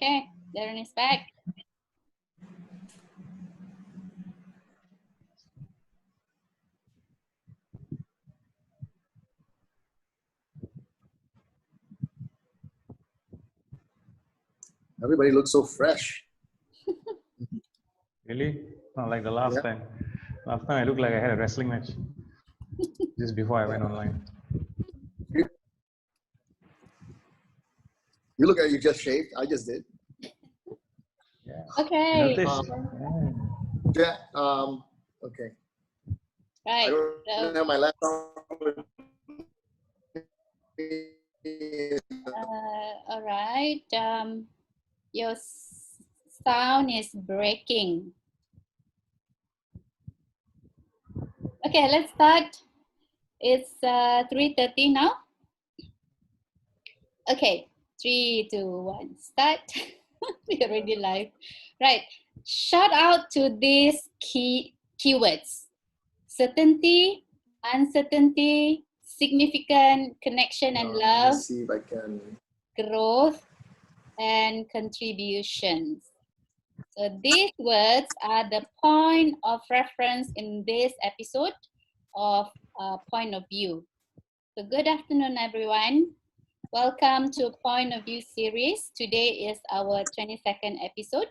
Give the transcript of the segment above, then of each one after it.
Okay, Darren is back. Everybody looks so fresh. Really? Not like the last time. Last time I looked like I had a wrestling match just before I went online. You look like you just shaved. I just did. Yeah. Okay. Yeah. Okay. Right. I don't have my laptop. All right. Your sound is breaking. Okay, let's start. It's 3:30 now. Okay, 3, 2, 1, start. We're already live. Right. Shout out to these keywords: certainty, uncertainty, significant, connection and love, Let's see if I can. growth, and contributions. So these words are the point of reference in this episode of Point of View. So good afternoon, everyone. Welcome to Point of View series. Today is our 22nd episode.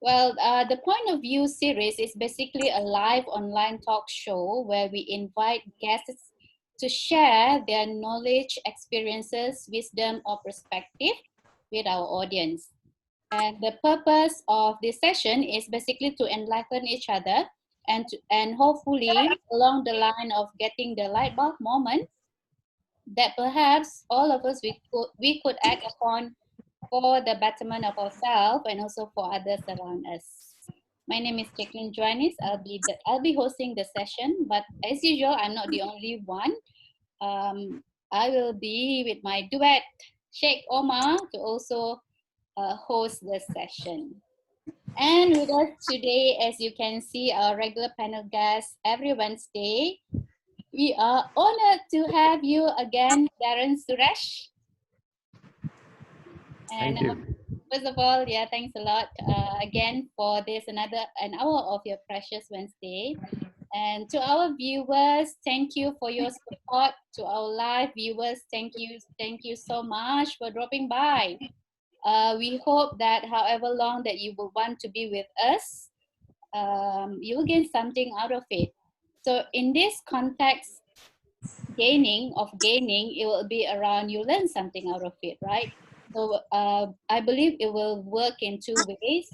Well, the Point of View series is basically a live online talk show where we invite guests to share their knowledge, experiences, wisdom, or perspective with our audience. And the purpose of this session is basically to enlighten each other and hopefully along the line of getting the light bulb moment that perhaps all of us we could act upon for the betterment of ourselves and also for others around us. My name is Jacqueline Joannis. I'll be hosting the session, but as usual, I'm not the only one. I will be with my duet, Sheikh Omar, to also host the session. And with us today, as you can see, our regular panel guests every Wednesday. We are honored to have you again, Darren Suresh. And Thank you. First of all, thanks a lot again for an hour of your precious Wednesday. And to our viewers, thank you for your support. To our live viewers, thank you so much for dropping by. We hope that however long that you will want to be with us, you will gain something out of it. So in this context, gaining, it will be around you learn something out of it, right? So I believe it will work in two ways.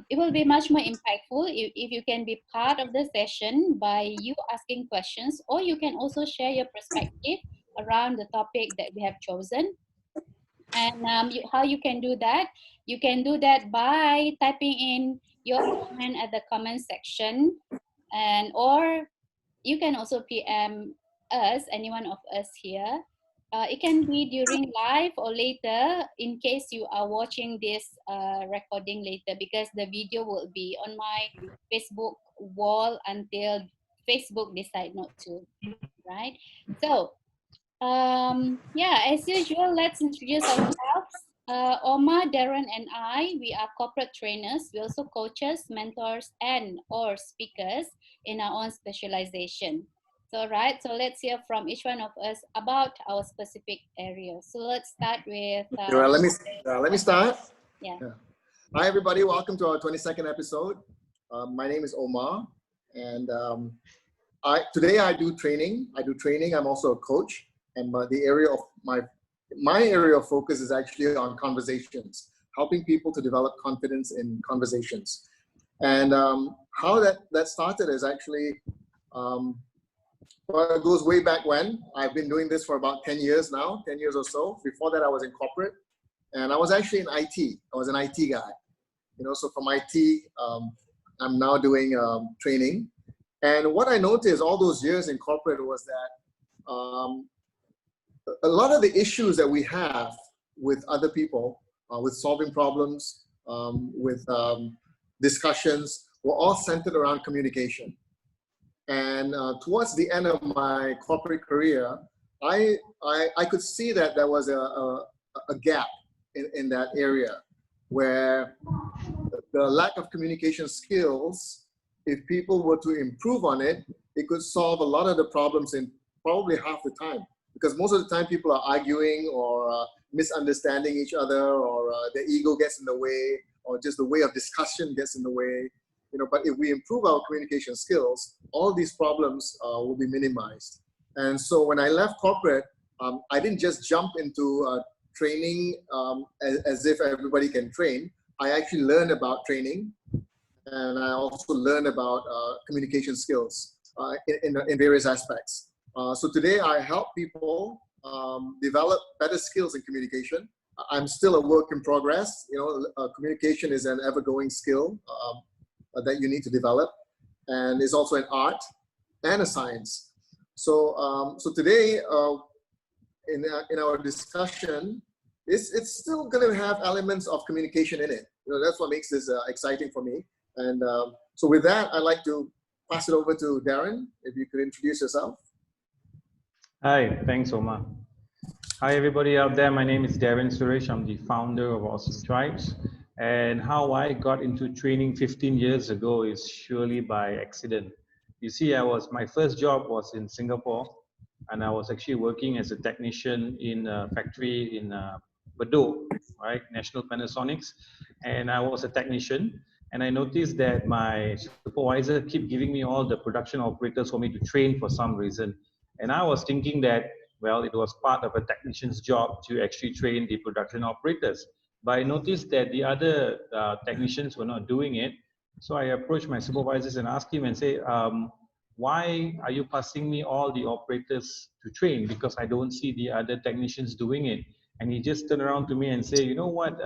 It will be much more impactful if you can be part of the session by you asking questions, or you can also share your perspective around the topic that we have chosen. And how you can do that? You can do that by typing in your comment at the comment section, or you can also PM us, any one of us here. It can be during live or later in case you are watching this recording later, because the video will be on my Facebook wall until Facebook decide not to, right? So, as usual, let's introduce ourselves. Omar, Darren, and I, we are corporate trainers. We also coaches, mentors, or speakers in our own specialization. So, so let's hear from each one of us about our specific areas. So let's start with. Let me start. Yeah. Hi, everybody. Welcome to our 22nd episode. My name is Omar, and today I do training. I'm also a coach, and the area of my area of focus is actually on conversations, helping people to develop confidence in conversations. And how that started is actually, well, it goes way back when. I've been doing this for about 10 years now, 10 years or so. Before that, I was in corporate, and I was actually in IT. I was an IT guy, so from IT, I'm now doing training. And what I noticed all those years in corporate was that a lot of the issues that we have with other people, with solving problems, with discussions, were all centered around communication. And towards the end of my corporate career, I could see that there was a gap in that area, where the lack of communication skills, if people were to improve on it, it could solve a lot of the problems in probably half the time. Because most of the time people are arguing or misunderstanding each other, or their ego gets in the way, or just the way of discussion gets in the way. But if we improve our communication skills, all these problems will be minimized. And so when I left corporate, I didn't just jump into training as if everybody can train. I actually learned about training, and I also learned about communication skills in various aspects. So today I help people develop better skills in communication. I'm still a work in progress. Communication is an ever-going skill that you need to develop, and it's also an art and a science. So today in our discussion, it's still going to have elements of communication in it. That's what makes this exciting for me. And so with that, I'd like to pass it over to Darren. If you could introduce yourself. Hi, thanks, Omar. Hi, everybody out there. My name is Darren Suresh. I'm the founder of Awesome Tribes. And how I got into training 15 years ago is surely by accident. You see, my first job was in Singapore, and I was actually working as a technician in a factory in Bedok, right, National Panasonics. And I was a technician, and I noticed that my supervisor kept giving me all the production operators for me to train for some reason. And I was thinking that, well, it was part of a technician's job to actually train the production operators. But I noticed that the other technicians were not doing it. So I approached my supervisors and asked him and say, why are you passing me all the operators to train? Because I don't see the other technicians doing it. And he just turned around to me and said, you know what,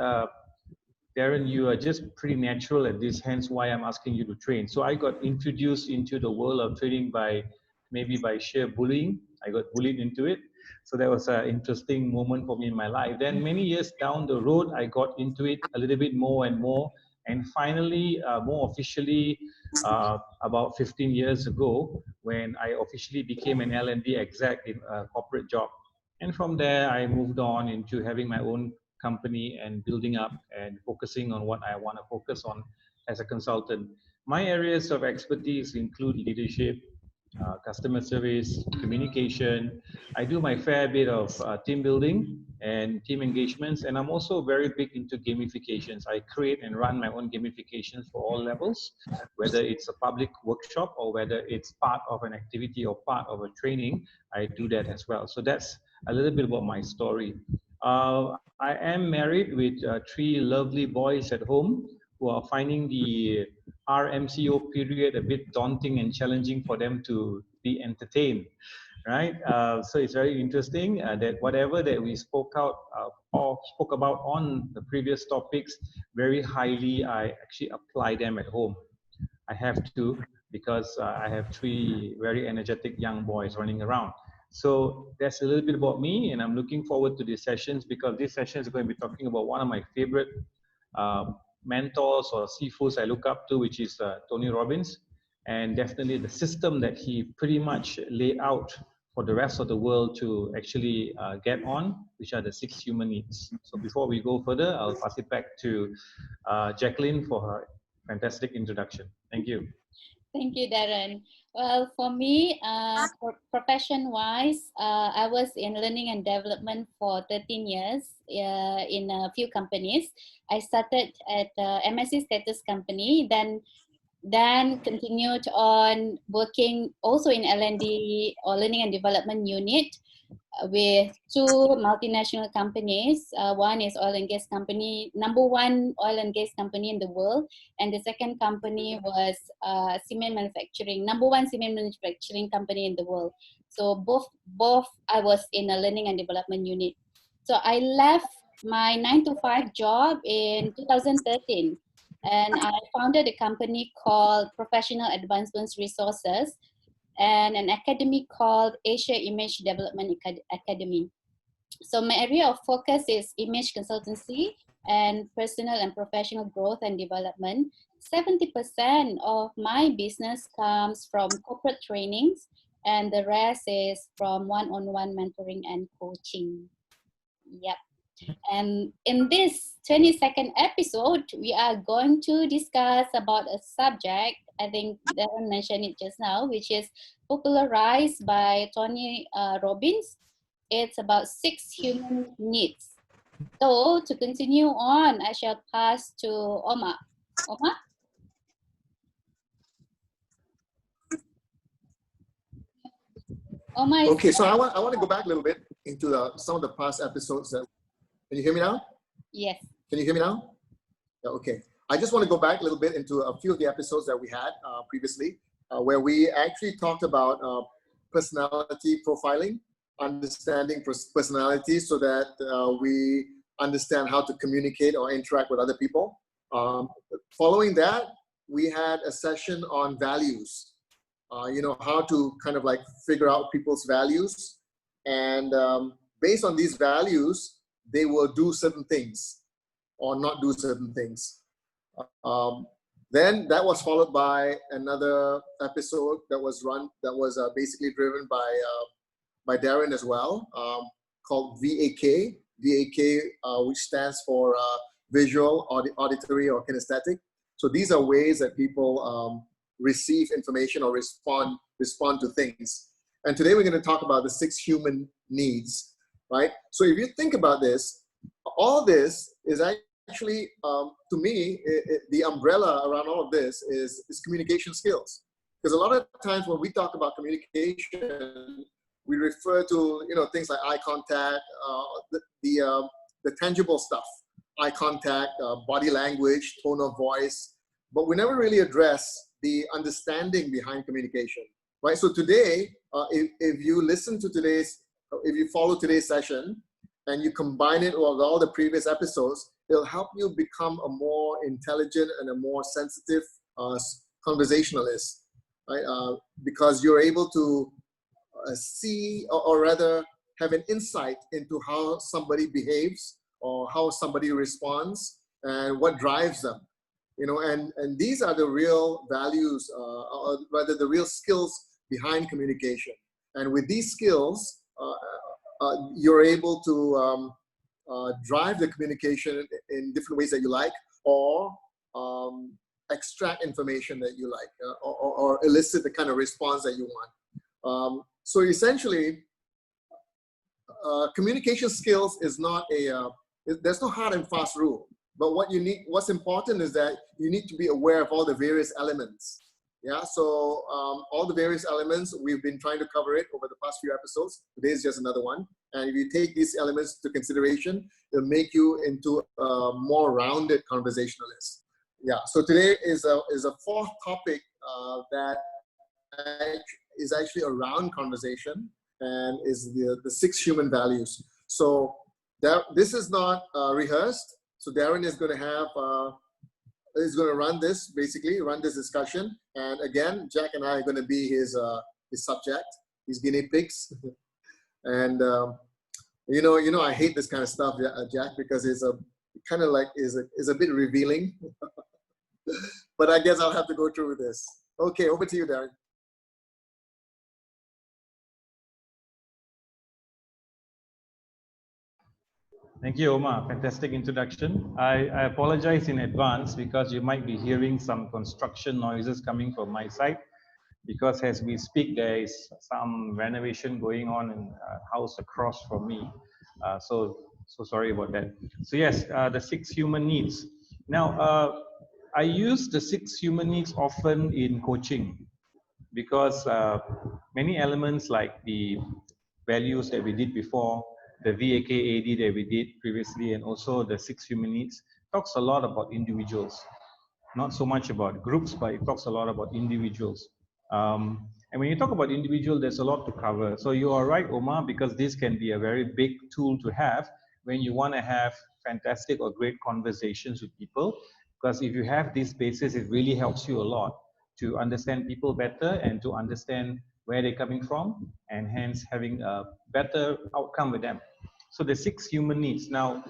Darren, you are just pretty natural at this, hence why I'm asking you to train. So I got introduced into the world of training by sheer bullying. I got bullied into it. So that was an interesting moment for me in my life. Then many years down the road, I got into it a little bit more and more. And finally, more officially, about 15 years ago, when I officially became an L&D exec in a corporate job. And from there, I moved on into having my own company and building up and focusing on what I want to focus on as a consultant. My areas of expertise include leadership, customer service, communication. I do my fair bit of team building and team engagements, and I'm also very big into gamifications. I create and run my own gamifications for all levels, whether it's a public workshop or whether it's part of an activity or part of a training, I do that as well. So that's a little bit about my story. I am married with 3 lovely boys at home who are finding the RMCO period a bit daunting and challenging for them to be entertained, right? So it's very interesting that whatever that we spoke out or spoke about on the previous topics, very highly, I actually apply them at home. I have to, because I have 3 very energetic young boys running around. So that's a little bit about me, and I'm looking forward to these sessions, because this session is going to be talking about one of my favorite mentors or seafoods I look up to, which is Tony Robbins, and definitely the system that he pretty much laid out for the rest of the world to actually get on, which are the 6 human needs. So before we go further, I'll pass it back to Jacqueline for her fantastic introduction. Thank you. Thank you, Darren. Well, for me, profession-wise, I was in learning and development for 13 years in a few companies. I started at MSc status company, then continued on working also in L&D or learning and development unit with 2 multinational companies. One is oil and gas company, #1 oil and gas company in the world, and the second company was cement manufacturing, #1 cement manufacturing company in the world. So both I was in a learning and development unit. So I left my 9-to-5 job in 2013, and I founded a company called Professional Advancements Resources, and an academy called Asia Image Development Academy. So my area of focus is image consultancy and personal and professional growth and development. 70% of my business comes from corporate trainings, and the rest is from one-on-one mentoring and coaching. Yep. And in this 22nd episode, we are going to discuss about a subject, I think Darren mentioned it just now, which is popularized by Tony Robbins. It's about 6 human needs. So to continue on, I shall pass to Omar. Omar? Omar is Okay, so I want to go back a little bit into some of the past episodes. Can you hear me now? Yes. Can you hear me now? Yeah, okay. I just want to go back a little bit into a few of the episodes that we had previously, where we actually talked about personality profiling, understanding personality so that we understand how to communicate or interact with other people. Following that, we had a session on values. How to kind of like figure out people's values, and based on these values, they will do certain things or not do certain things. Then that was followed by another episode that was basically driven by Darren as well, called VAK, which stands for visual, auditory, or kinesthetic. So these are ways that people receive information or respond to things. And today we're going to talk about the 6 human needs, right? So if you think about this, all this is actually, to me, the umbrella around all of this is communication skills. Because a lot of times when we talk about communication, we refer to things like eye contact, the tangible stuff, eye contact, body language, tone of voice, but we never really address the understanding behind communication, right? So today, if you follow today's session and you combine it with all the previous episodes, it'll help you become a more intelligent and a more sensitive conversationalist, right? Because you're able to see, or rather have an insight into how somebody behaves or how somebody responds and what drives them. And these are the real values, or rather the real skills behind communication. And with these skills, you're able to drive the communication in different ways that you like, or extract information that you like, or elicit the kind of response that you want. So essentially, communication skills is not there's no hard and fast rule. But what's important is that you need to be aware of all the various elements. Yeah, so all the various elements, we've been trying to cover it over the past few episodes. Today is just another one. And if you take these elements to consideration, it'll make you into a more rounded conversationalist. Yeah, so today is a fourth topic that is actually around conversation, and is the 6 human values. So this is not rehearsed. So Darren is going to run this discussion. And again, Jack and I are going to be his subject, his guinea pigs. And I hate this kind of stuff, Jack, because it's a kind of like is a bit revealing. But I guess I'll have to go through with this. Okay, over to you, Darren. Thank you, Omar. Fantastic introduction. I apologize in advance because you might be hearing some construction noises coming from my side, because as we speak, there is some renovation going on in a house across from me. So sorry about that. So yes, the 6 human needs. Now, I use the 6 human needs often in coaching, because many elements like the values that we did before, the VAKAD that we did previously, and also the 6 human needs, talks a lot about individuals. Not so much about groups, but it talks a lot about individuals. And when you talk about individual, there's a lot to cover. So you are right, Omar, because this can be a very big tool to have when you want to have fantastic or great conversations with people. Because if you have these bases, it really helps you a lot to understand people better and to understand where they're coming from, and hence having a better outcome with them. So the 6 human needs. Now,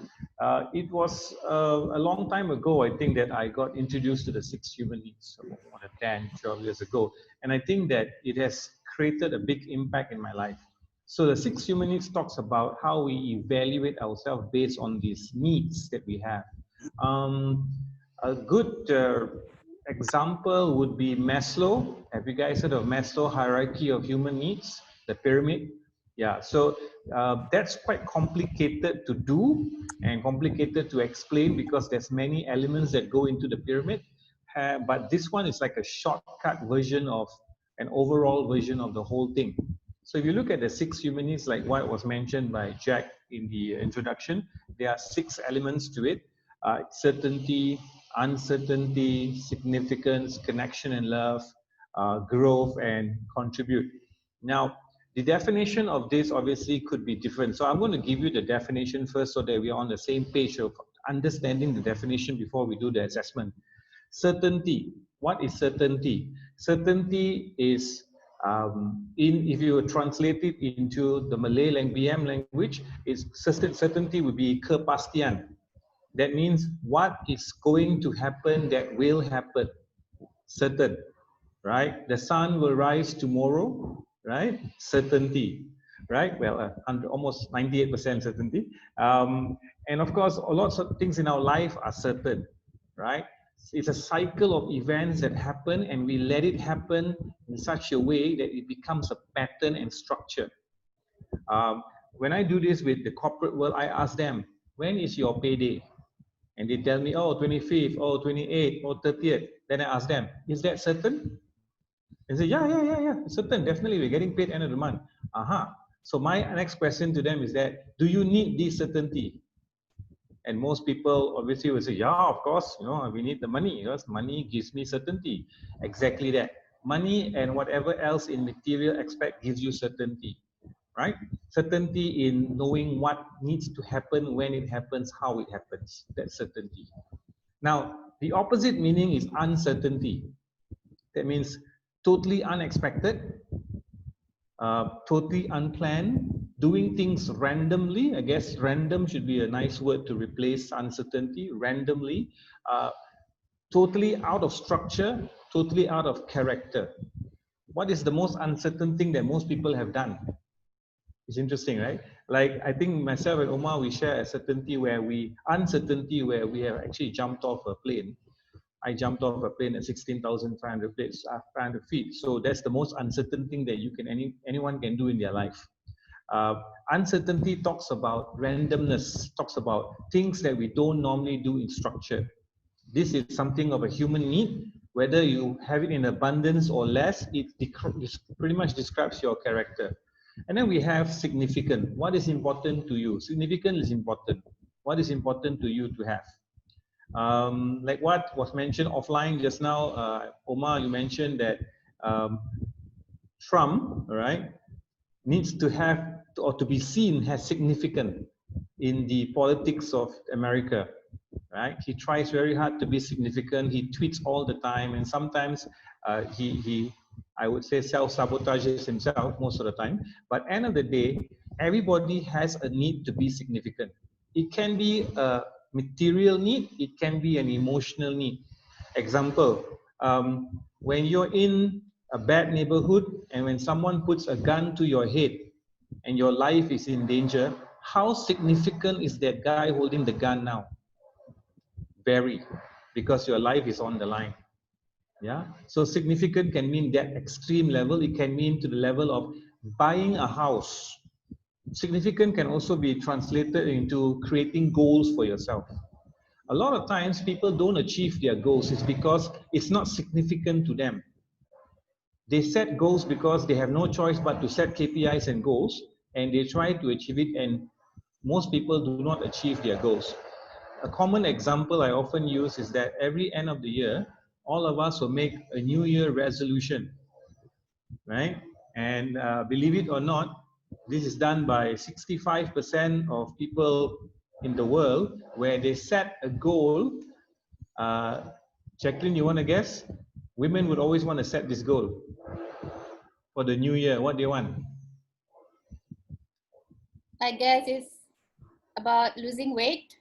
it was a long time ago, I think, that I got introduced to the 6 human needs, so more than 10, 12 years ago. And I think that it has created a big impact in my life. So the 6 human needs talks about how we evaluate ourselves based on these needs that we have. A good example would be Maslow. Have you guys heard of Maslow hierarchy of human needs, the pyramid? Yeah, so that's quite complicated to do and complicated to explain because there's many elements that go into the pyramid. But this one is like a shortcut version of an overall version of the whole thing. So if you look at the 6 human needs, like what was mentioned by Jack in the introduction, there are 6 elements to it. Certainty, uncertainty, significance, connection and love, growth, and contribute. Now, the definition of this obviously could be different. So I'm going to give you the definition first so that we're on the same page of understanding the definition before we do the assessment. Certainty. What is certainty? Certainty is, if you translate it into the Malay BM language, is certainty would be kepastian. That means what is going to happen that will happen. Certain, right? The sun will rise tomorrow, right? Certainty, right? Well, almost 98% certainty. And of course, lots of things in our life are certain, right? It's a cycle of events that happen and we let it happen in such a way that it becomes a pattern and structure. When I do this with the corporate world, I ask them, when is your payday? And they tell me, oh, 25th, oh, 28th, or 30th. Then I ask them, is that certain? They say, yeah, certain. Definitely, we're getting paid end of the month. So my next question to them is that, do you need this certainty? And most people obviously will say, yeah, of course, we need the money because money gives me certainty. Exactly that. Money and whatever else in material aspect gives you certainty, right? Certainty in knowing what needs to happen, when it happens, how it happens. That's certainty. Now, the opposite meaning is uncertainty. That means totally unexpected, totally unplanned, doing things randomly. I guess random should be a nice word to replace uncertainty, randomly, totally out of structure, totally out of character. What is the most uncertain thing that most people have done? It's interesting, right? Like, I think myself and Omar, we share a uncertainty where we have actually jumped off a plane. I jumped off a plane at 16,500 feet. So that's the most uncertain thing that anyone can do in their life. Uncertainty talks about randomness, talks about things that we don't normally do in structure. This is something of a human need. Whether you have it in abundance or less, it pretty much describes your character. And then we have significant. What is important to you? Significant is important. What is important to you to have? Like what was mentioned offline just now, Omar, you mentioned that Trump, right, needs to have or to be seen as significant in the politics of America, right? He tries very hard to be significant. He tweets all the time, and sometimes he I would say self-sabotages himself most of the time. But end of the day, everybody has a need to be significant. It can be a material need, it can be an emotional need. Example, when you're in a bad neighborhood and when someone puts a gun to your head and your life is in danger, how significant is that guy holding the gun now? Very, because your life is on the line. Yeah, so significant can mean that extreme level. It can mean to the level of buying a house. Significant can also be translated into creating goals for yourself. A lot of times people don't achieve their goals. It's because it's not significant to them. They set goals because they have no choice but to set KPIs and goals, and they try to achieve it, and most people do not achieve their goals. A common example I often use is that every end of the year, all of us will make a New Year resolution, right? And believe it or not, this is done by 65% of people in the world, where they set a goal. Jacqueline, you want to guess? Women would always want to set this goal for the new year. What do you want? I guess it's about losing weight.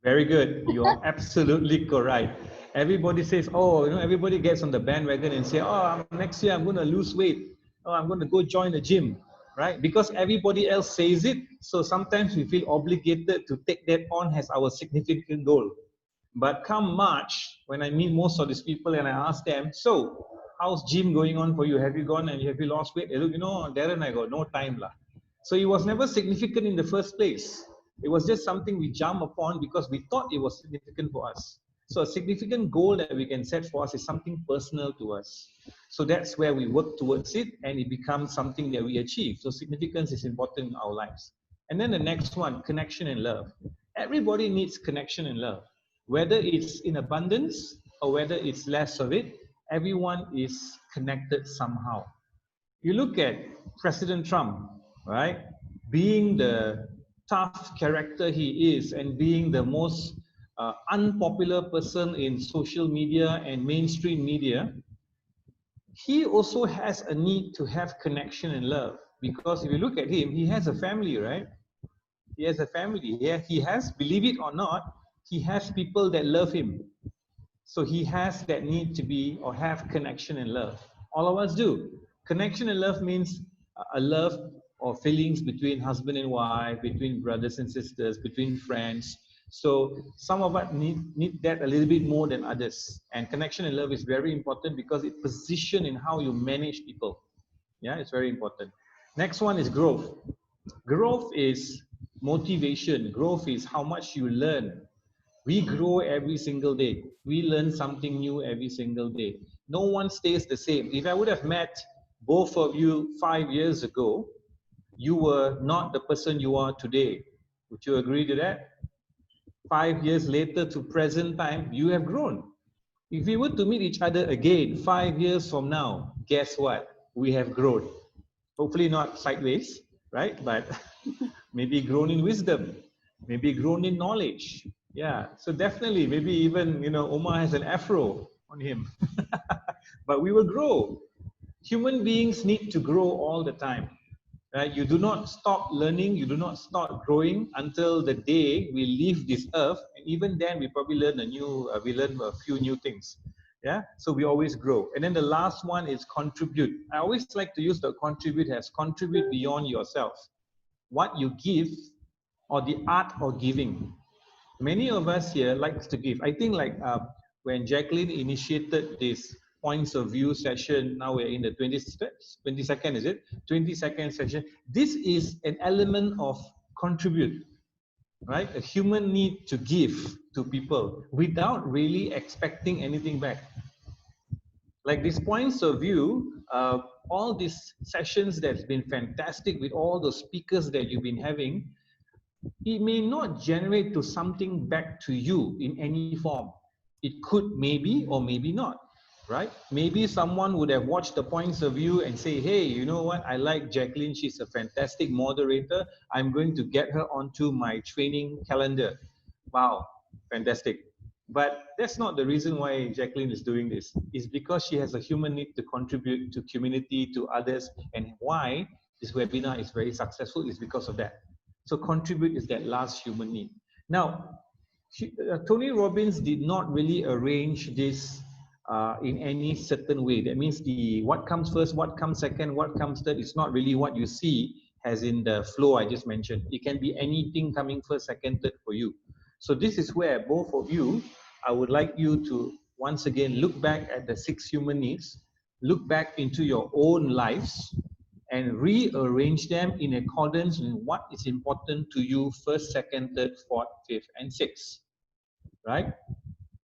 Very good. You are absolutely correct. Everybody says, oh, everybody gets on the bandwagon and say, oh, next year I'm going to lose weight. Oh, I'm going to go join the gym. right? Because everybody else says it, so sometimes we feel obligated to take that on as our significant goal. But come March, when I meet most of these people and I ask them, so how's gym going on for you? Have you gone and have you lost weight? They look, Darren, I got no time lah. So it was never significant in the first place. It was just something we jump upon because we thought it was significant for us. So a significant goal that we can set for us is something personal to us. So that's where we work towards it and it becomes something that we achieve. So significance is important in our lives. And then the next one, connection and love. Everybody needs connection and love. Whether it's in abundance or whether it's less of it, everyone is connected somehow. You look at President Trump, right? Being the tough character he is and being the most unpopular person in social media and mainstream media, he also has a need to have connection and love. Because if you look at him, he has a family, right? He has a family. He has, believe it or not, he has people that love him. So he has that need to be or have connection and love. All of us do. Connection and love means a love or feelings between husband and wife, between brothers and sisters, between friends. So some of us need that a little bit more than others. And connection and love is very important because it positions in how you manage people. Yeah, it's very important. Next one is growth. Growth is motivation. Growth is how much you learn. We grow every single day. We learn something new every single day. No one stays the same. If I would have met both of you 5 years ago, you were not the person you are today. Would you agree to that? 5 years later to present time, you have grown. If we were to meet each other again 5 years from now, guess what? We have grown. Hopefully not sideways, right? But maybe grown in wisdom, maybe grown in knowledge. Yeah, so definitely, maybe even, Omar has an afro on him. But we will grow. Human beings need to grow all the time. Right? You do not stop learning, you do not stop growing until the day we leave this earth. And even then, we probably learn a few new things. Yeah, so we always grow. And then the last one is contribute. I always like to use the contribute as contribute beyond yourself. What you give or the art of giving. Many of us here likes to give. I think when Jacqueline initiated this points of view session, now we're in the 22nd, is it? 22nd session. This is an element of contribute, right? A human need to give to people without really expecting anything back. Like these points of view, all these sessions that's been fantastic with all the speakers that you've been having, it may not generate to something back to you in any form. It could maybe or maybe not, right? Maybe someone would have watched the points of view and say, hey, you know what? I like Jacqueline. She's a fantastic moderator. I'm going to get her onto my training calendar. Wow, fantastic. But that's not the reason why Jacqueline is doing this. It's because she has a human need to contribute to community, to others. And why this webinar is very successful is because of that. So contribute is that last human need. Now, Tony Robbins did not really arrange this in any certain way. That means what comes first, what comes second, what comes third, it's not really what you see as in the flow I just mentioned. It can be anything coming first, second, third for you. So this is where both of you, I would like you to once again look back at the 6 human needs, look back into your own lives, and rearrange them in accordance with what is important to you first, second, third, fourth, fifth, and sixth. Right?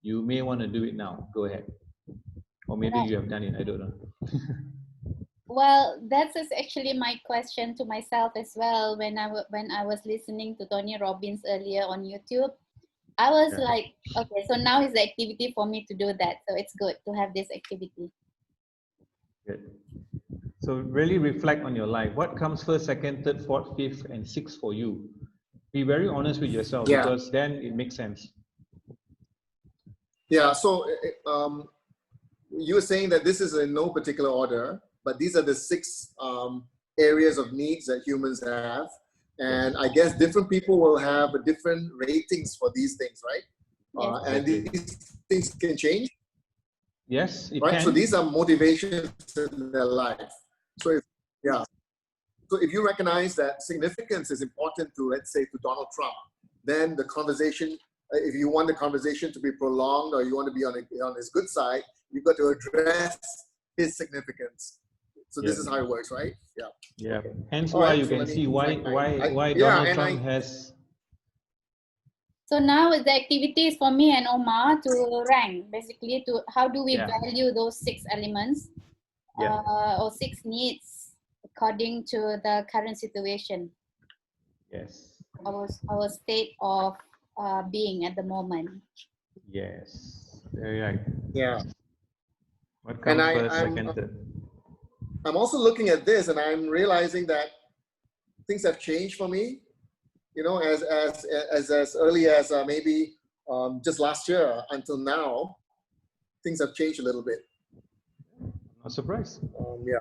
You may want to do it now. Go ahead. Or maybe you have done it. I don't know. Well, that's actually my question to myself as well. When I was listening to Tony Robbins earlier on YouTube, I was like, okay, so now is the activity for me to do that. So it's good to have this activity. Good. So really reflect on your life. What comes first, second, third, fourth, fifth, and sixth for you? Be very honest with yourself because then it makes sense. Yeah, so you were saying that this is in no particular order, but these are the 6 areas of needs that humans have. And I guess different people will have different ratings for these things, right? And these things can change. Yes, it right? can. So these are motivations in their life. So So if you recognize that significance is important to, let's say, to Donald Trump, then the conversation, if you want the conversation to be prolonged or you want to be on his good side, you've got to address his significance. So this is how it works, right? Yeah. Yeah. Okay. Hence All why right, you so can see why yeah, Donald and Trump has. So now the activities for me and Omar to rank, basically to how do we value those 6 elements or 6 needs according to the current situation. Yes. Our state of being at the moment. Yes. Very right. yeah. What comes first, I'm, second, third? I'm also looking at this and I'm realizing that things have changed for me, you know, as early as maybe just last year until now, things have changed a little bit. Not surprised. Yeah.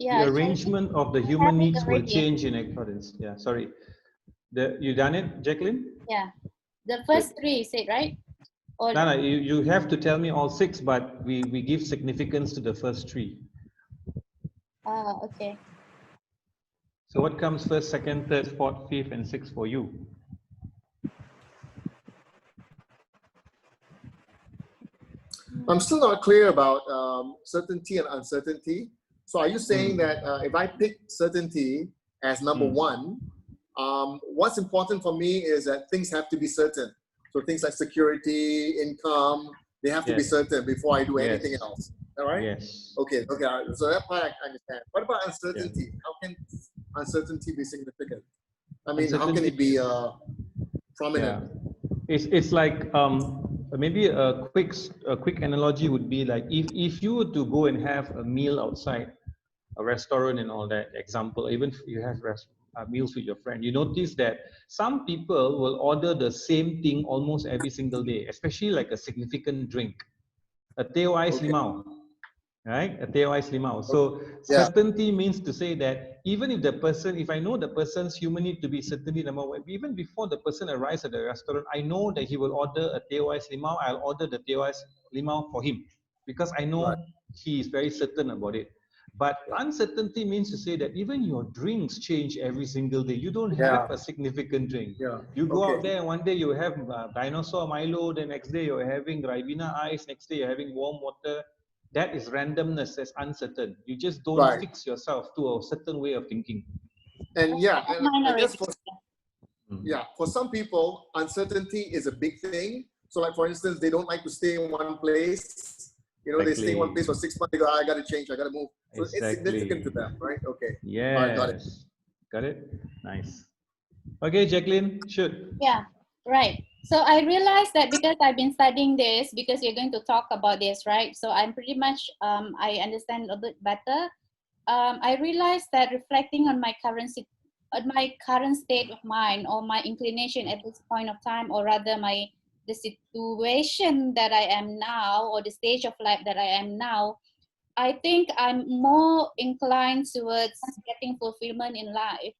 Yeah, The arrangement of the human needs will change in accordance. Yeah, sorry. You done it, Jacqueline? Yeah. The first 3 you said, right? Or No, you have to tell me all 6, but we give significance to the first 3. okay. So what comes first, second, third, fourth, fifth, and sixth for you? I'm still not clear about certainty and uncertainty. So are you saying that if I pick certainty as number 1, what's important for me is that things have to be certain. So things like security, income, they have to be certain before I do anything else. All right? Yes. Okay. So that part I understand. What about uncertainty? How can uncertainty be significant? I mean, how can it be prominent? Yeah. It's like maybe a quick analogy would be like if you were to go and have a meal outside a restaurant and all that, example, even if you have meals with your friend, you notice that some people will order the same thing almost every single day, especially like a significant drink, a teh ais limau, right? A teh ais limau. So certainty means to say that even if the person, if I know the person's human need to be certainty number 1, even before the person arrives at the restaurant, I know that he will order a teh ais limau. I'll order the teh ais limau for him because I know he is very certain about it. But uncertainty means to say that even your drinks change every single day. You don't have a significant drink. You go out there and one day you have dinosaur Milo, the next day you're having Ribena ice, next day you're having warm water. That is randomness, that's uncertain. You just don't fix yourself to a certain way of thinking. And and I guess for some people, uncertainty is a big thing. So like for instance, they don't like to stay in one place. You know, they stay in one place for 6 months, they go, I gotta change, I gotta move. So it's significant to them, right? Okay. Yes. All right, got it. Got it? Nice. Okay, Jacqueline, shoot. Yeah, right. So I realized that because I've been studying this, because you're going to talk about this, right? So I'm pretty much, I understand a bit better. I realized that reflecting on my current state of mind or my inclination at this point of time, or rather the situation that I am now, or the stage of life that I am now, I think I'm more inclined towards getting fulfillment in life.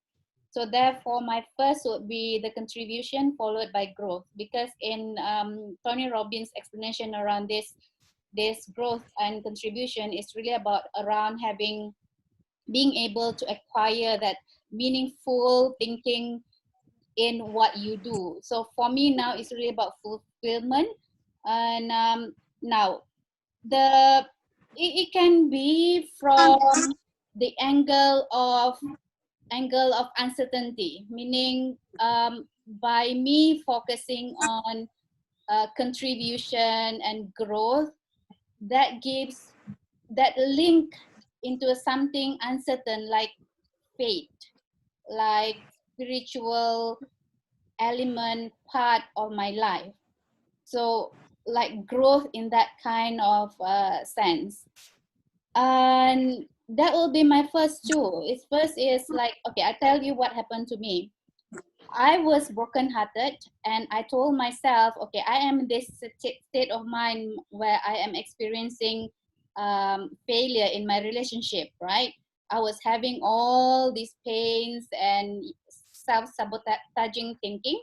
So therefore, my first would be the contribution followed by growth, because in Tony Robbins' explanation around this growth and contribution is really about around being able to acquire that meaningful thinking in what you do. So for me now, it's really about fulfillment. And now it can be from the angle of uncertainty, meaning by me focusing on contribution and growth, that gives that link into something uncertain like faith, like spiritual element part of my life. So like growth in that kind of sense. And that will be my first two. First is like, okay, I tell you what happened to me. I was brokenhearted and I told myself, okay, I am in this state of mind where I am experiencing failure in my relationship, right? I was having all these pains and self-sabotaging thinking.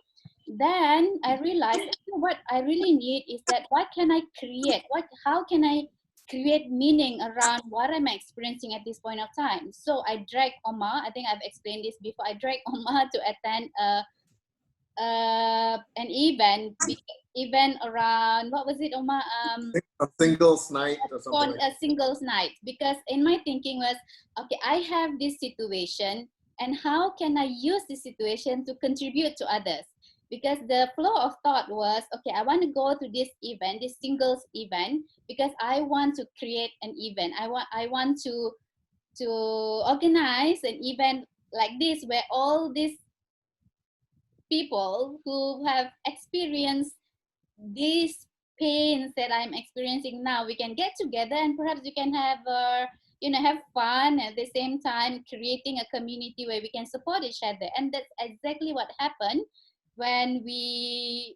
Then I realized, you know, what I really need is that what can I create? How can I create meaning around what I'm experiencing at this point of time. So I dragged Omar. I think I've explained this before. I dragged Omar to attend an event around, what was it, Omar? A singles night or something On like a singles night, because in my thinking was, okay, I have this situation, and how can I use this situation to contribute to others? Because the flow of thought was, okay, I want to go to this event, this singles event, because I want to create an event. I want to organize an event like this, where all these people who have experienced these pains that I'm experiencing now, we can get together and perhaps we can have have fun at the same time, creating a community where we can support each other. And that's exactly what happened when we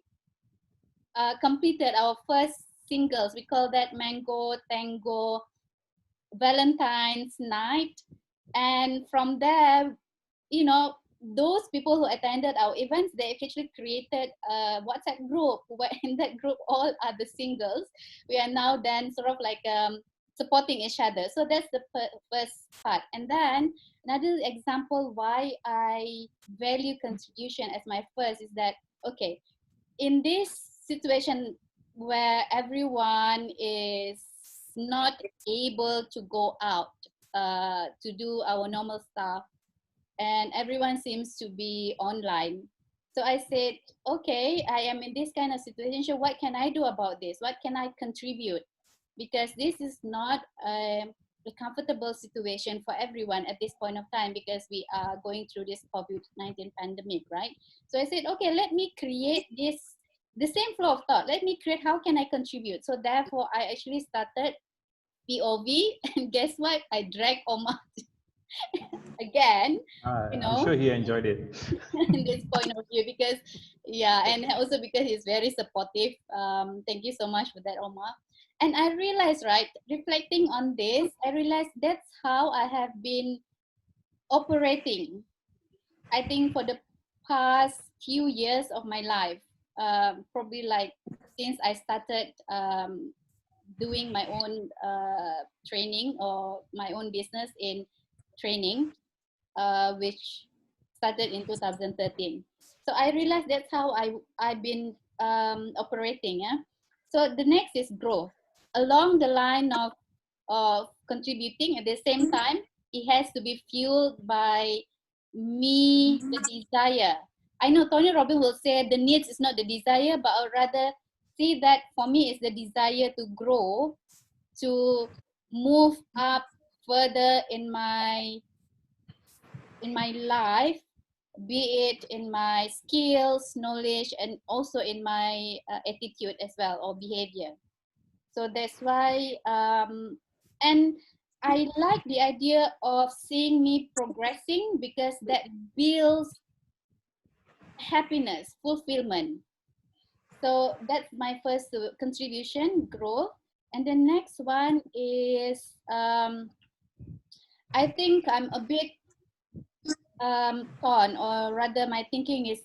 completed our first singles. We call that Mango Tango Valentine's night. And from there, those people who attended our events, they actually created a WhatsApp group, where in that group all are the singles. We are now then sort of like supporting each other. So that's the first part. And then another example why I value contribution as my first is that, okay, in this situation where everyone is not able to go out to do our normal stuff, and everyone seems to be online. So I said, okay, I am in this kind of situation. So what can I do about this? What can I contribute? Because this is not a comfortable situation for everyone at this point of time, because we are going through this COVID-19 pandemic, right? So I said, okay, let me create this, the same flow of thought. Let me create, how can I contribute? So therefore, I actually started POV, and guess what? I dragged Omar again, I'm sure he enjoyed it. in this point of view, because and also because he's very supportive. Thank you so much for that, Omar. And I realized, right, reflecting on this, I realized that's how I have been operating, I think, for the past few years of my life. Probably like since I started doing my own training, or my own business in training, which started in 2013. So I realized that's how I've been operating. Yeah. So the next is growth. Along the line of contributing, at the same time, it has to be fueled by me, the desire. I know Tony Robbins will say the needs is not the desire, but I would rather see that for me is the desire to grow, to move up further in my life, be it in my skills, knowledge, and also in my attitude as well, or behavior. So that's why, and I like the idea of seeing me progressing, because that builds happiness, fulfillment. So that's my first contribution, growth. And the next one is, I think I'm a bit torn, or rather my thinking is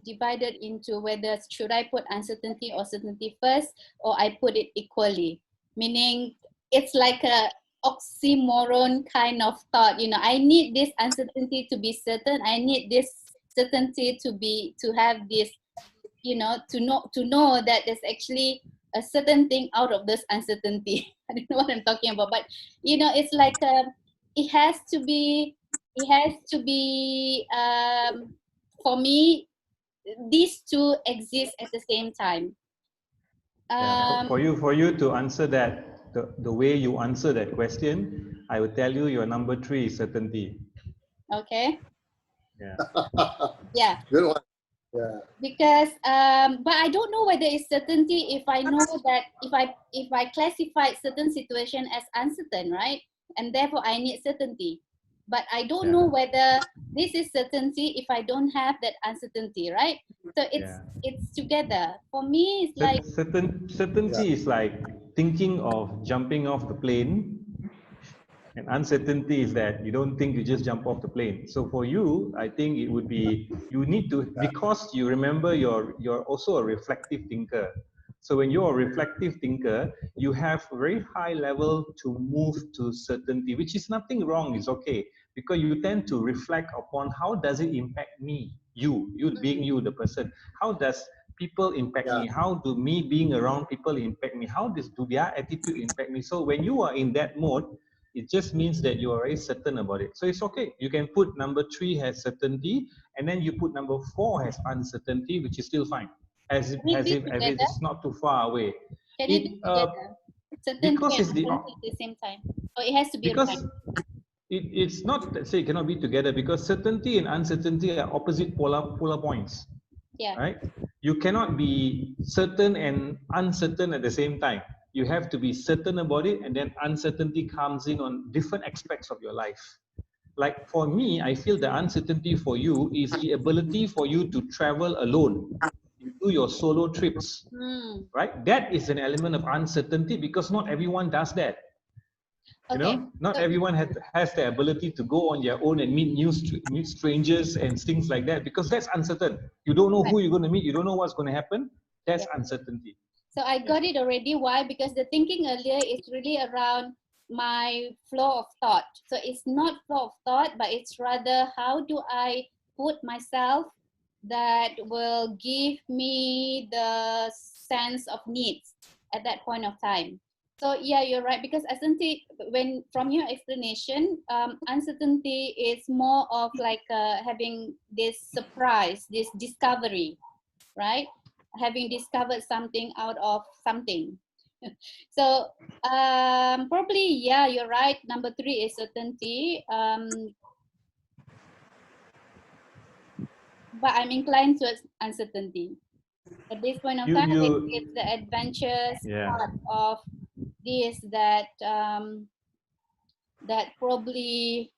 divided into whether should I put uncertainty or certainty first, or I put it equally, meaning it's like a oxymoron kind of thought. I need this uncertainty to be certain, I need this certainty to have this, to know that there's actually a certain thing out of this uncertainty. I don't know what I'm talking about, but it's like it has to be for me, these two exist at the same time. For you to answer that, the way you answer that question, I would tell you your number 3 is certainty. Okay. Yeah. Yeah. Good one. Yeah. Because but I don't know whether it's certainty if I know that if I classify certain situation as uncertain, right? And therefore I need certainty. But I don't know whether this is certainty if I don't have that uncertainty, right? So it's together. For me, it's like certainty is like thinking of jumping off the plane, and uncertainty is that you don't think, you just jump off the plane. So for you, I think it would be, you need to, because you remember you're also a reflective thinker. So when you're a reflective thinker, you have a very high level to move to certainty, which is nothing wrong, it's okay. Because you tend to reflect upon how does it impact me, you being you, the person. How does people impact Yeah. me? How do me being around people impact me? How do their attitude impact me? So when you are in that mode, it just means that you are very certain about it. So it's okay. You can put number 3 as certainty, and then you put number 4 as uncertainty, which is still fine, as if, Can it as be if, as if together? it's not too far away. Can it be It together? Certainty because and it's the uncertainty at the same time. Or it has to be right. because it's not that say it cannot be together, because certainty and uncertainty are opposite polar points, Yeah. right? You cannot be certain and uncertain at the same time. You have to be certain about it, and then uncertainty comes in on different aspects of your life. Like for me, I feel the uncertainty for you is the ability for you to travel alone. You do your solo trips, Hmm. right? That is an element of uncertainty, because not everyone does that. You Okay. know, not So, everyone has the ability to go on their own and meet strangers and things like that, because that's uncertain. You don't know right. who you're going to meet. You don't know what's going to happen. That's Yeah. uncertainty. So I Yeah. got it already. Why? Because the thinking earlier is really around my flow of thought. So it's not flow of thought, but it's rather how do I put myself that will give me the sense of needs at that point of time. So yeah, you're right. Because uncertainty, when from your explanation, uncertainty is more of like having this surprise, this discovery, right? Having discovered something out of something. So probably, yeah, you're right. Number 3 is certainty. But I'm inclined towards uncertainty. At this point of time, it's the adventures Yeah. part of this that probably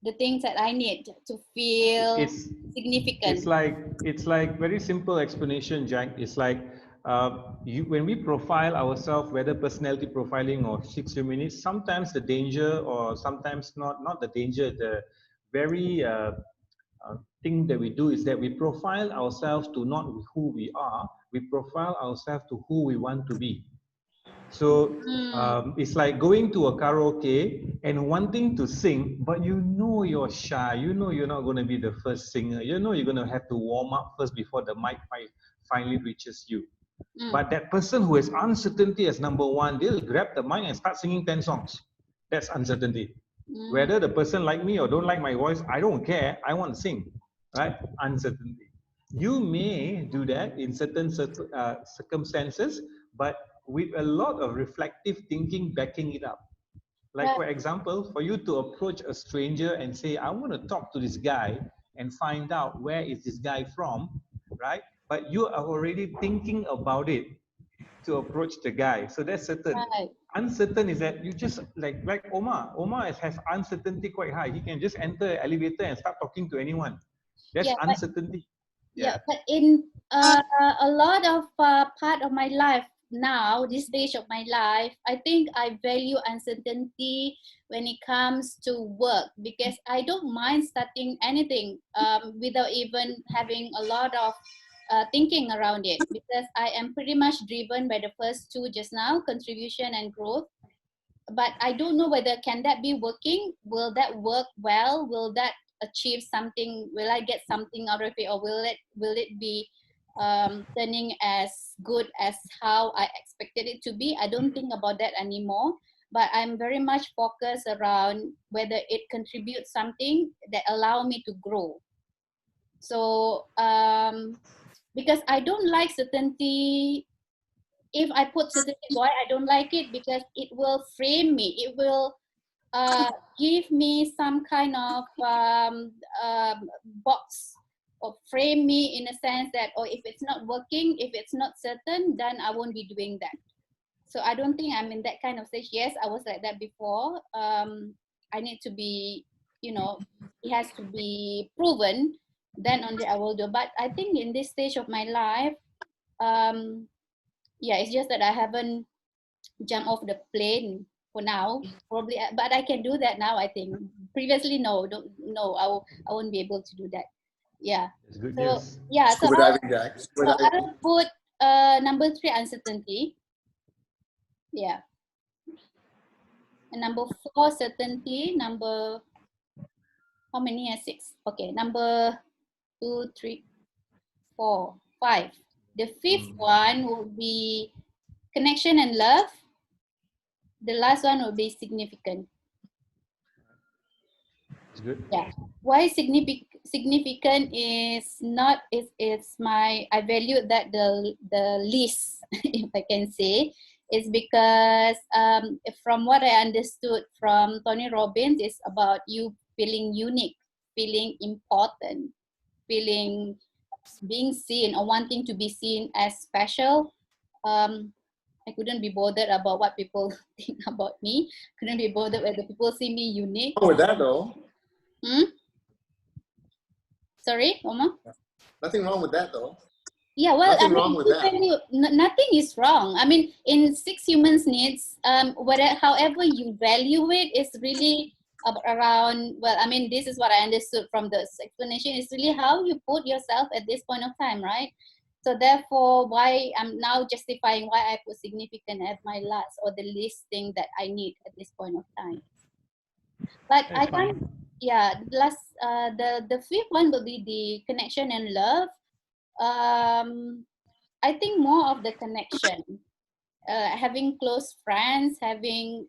the things that I need to feel It's significant. it's like very simple explanation, Jack. It's like when we profile ourselves, whether personality profiling or 60 minutes, sometimes the danger, or sometimes not the danger, the very thing that we do is that we profile ourselves to not who we are, we profile ourselves to who we want to be. So it's like going to a karaoke and wanting to sing, but you know you're shy. You know you're not going to be the first singer. You know you're going to have to warm up first before the mic finally reaches you. But that person who has uncertainty as number 1, they'll grab the mic and start singing 10 songs. That's uncertainty. Whether the person like me or don't like my voice, I don't care. I want to sing, right? Uncertainty. You may do that in certain circumstances, but with a lot of reflective thinking backing it up. Like Right. for example, for you to approach a stranger and say, I want to talk to this guy and find out where is this guy from, right? But you are already thinking about it to approach the guy. So that's certain. Right. Uncertain is that you just like Omar. Omar has uncertainty quite high. He can just enter an elevator and start talking to anyone. That's Yeah, uncertainty. yeah, Yeah. but in a lot of part of my life now, this stage of my life, I think I value uncertainty when it comes to work, because I don't mind starting anything without even having a lot of thinking around it, because I am pretty much driven by the first 2 just now, contribution and growth. But I don't know whether can that be working. Will that work well? Will that achieve something? Will I get something out of it, or will it be turning as good as how I expected it to be? I don't think about that anymore. But I'm very much focused around whether it contributes something that allow me to grow. So because I don't like certainty. If I put certainty, why I don't like it? Because it will frame me. It will give me some kind of box, or frame me in a sense that, oh, if it's not working, if it's not certain, then I won't be doing that. So I don't think I'm in that kind of stage. Yes, I was like that before. I need to be, it has to be proven. Then only I will do. But I think in this stage of my life, yeah, it's just that I haven't jumped off the plane for now. Probably, but I can do that now. I think previously, no, don't, no, I won't be able to do that. Yeah. It's good So news. yeah, so Scuba diving, Jack. Scuba diving. I'll put number 3, uncertainty. Yeah. And number 4, certainty. Number, how many? 6. Okay, number 2, 3, 4, 5. The 5th one will be connection and love. The last one will be significant. It's good. Yeah. Why significant is not, it's my, I value that the least, if I can say, is because from what I understood from Tony Robbins, is about you feeling unique, feeling important, feeling being seen or wanting to be seen as special. I couldn't be bothered about what people think about me. Couldn't be bothered whether people see me unique. With that though. Sorry, Oma? Nothing wrong with that though. Yeah, well, nothing wrong with that. Nothing is wrong. I mean, in 6 humans needs, whatever, however you value it is really around, well, I mean, this is what I understood from this explanation, is really how you put yourself at this point of time, right? So therefore, why I'm now justifying why I put significant as my last or the least thing that I need at this point of time. But I can't, yeah, the last, the 5th one will be the connection and love. I think more of the connection, having close friends, having,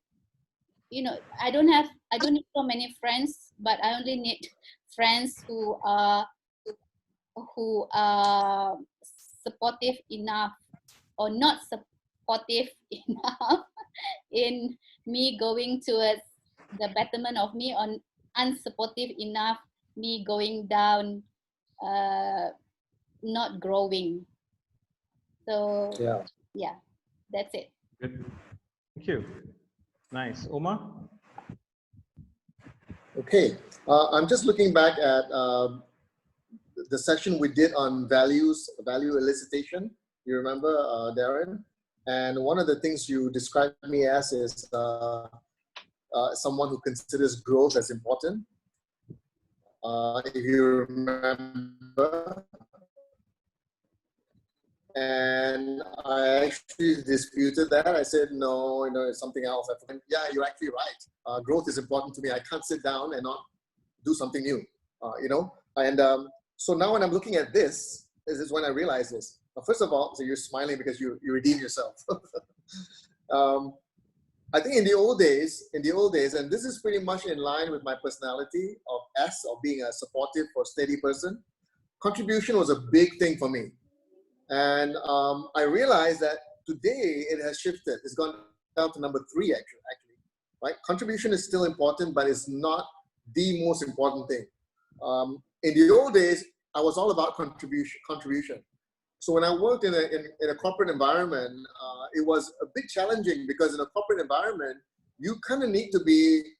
you know, I don't need so many friends, but I only need friends who are supportive enough or not supportive enough in me going towards the betterment of me, or unsupportive enough me going down, not growing. So yeah, that's it. Good. Thank you. Nice. Omar? Okay, I'm just looking back at the session we did on value elicitation. You remember, Darren? And one of the things you described me as is someone who considers growth as important. If you remember. And I actually disputed that. I said, no, you know, it's something else. Yeah, you're actually right. Growth is important to me. I can't sit down and not do something new, you know. And so now when I'm looking at this is when I realize this. First of all, so you're smiling because you redeem yourself. I think in the old days, and this is pretty much in line with my personality of S, of being a supportive or steady person, contribution was a big thing for me. And I realized that today it has shifted. It's gone down to number 3 actually, right? Contribution is still important, but it's not the most important thing. In the old days, I was all about contribution. So when I worked in a corporate environment, it was a bit challenging because in a corporate environment, you kind of need to be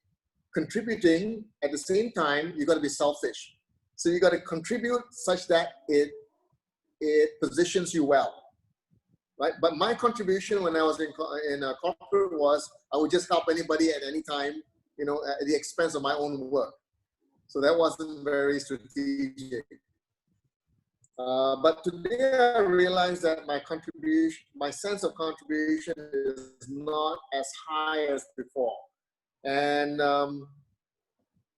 contributing at the same time. You got to be selfish. So you got to contribute such that it positions you well, right? But my contribution when I was in a corporate was I would just help anybody at any time, you know, at the expense of my own work. So that wasn't very strategic. But today I realize that my sense of contribution is not as high as before. And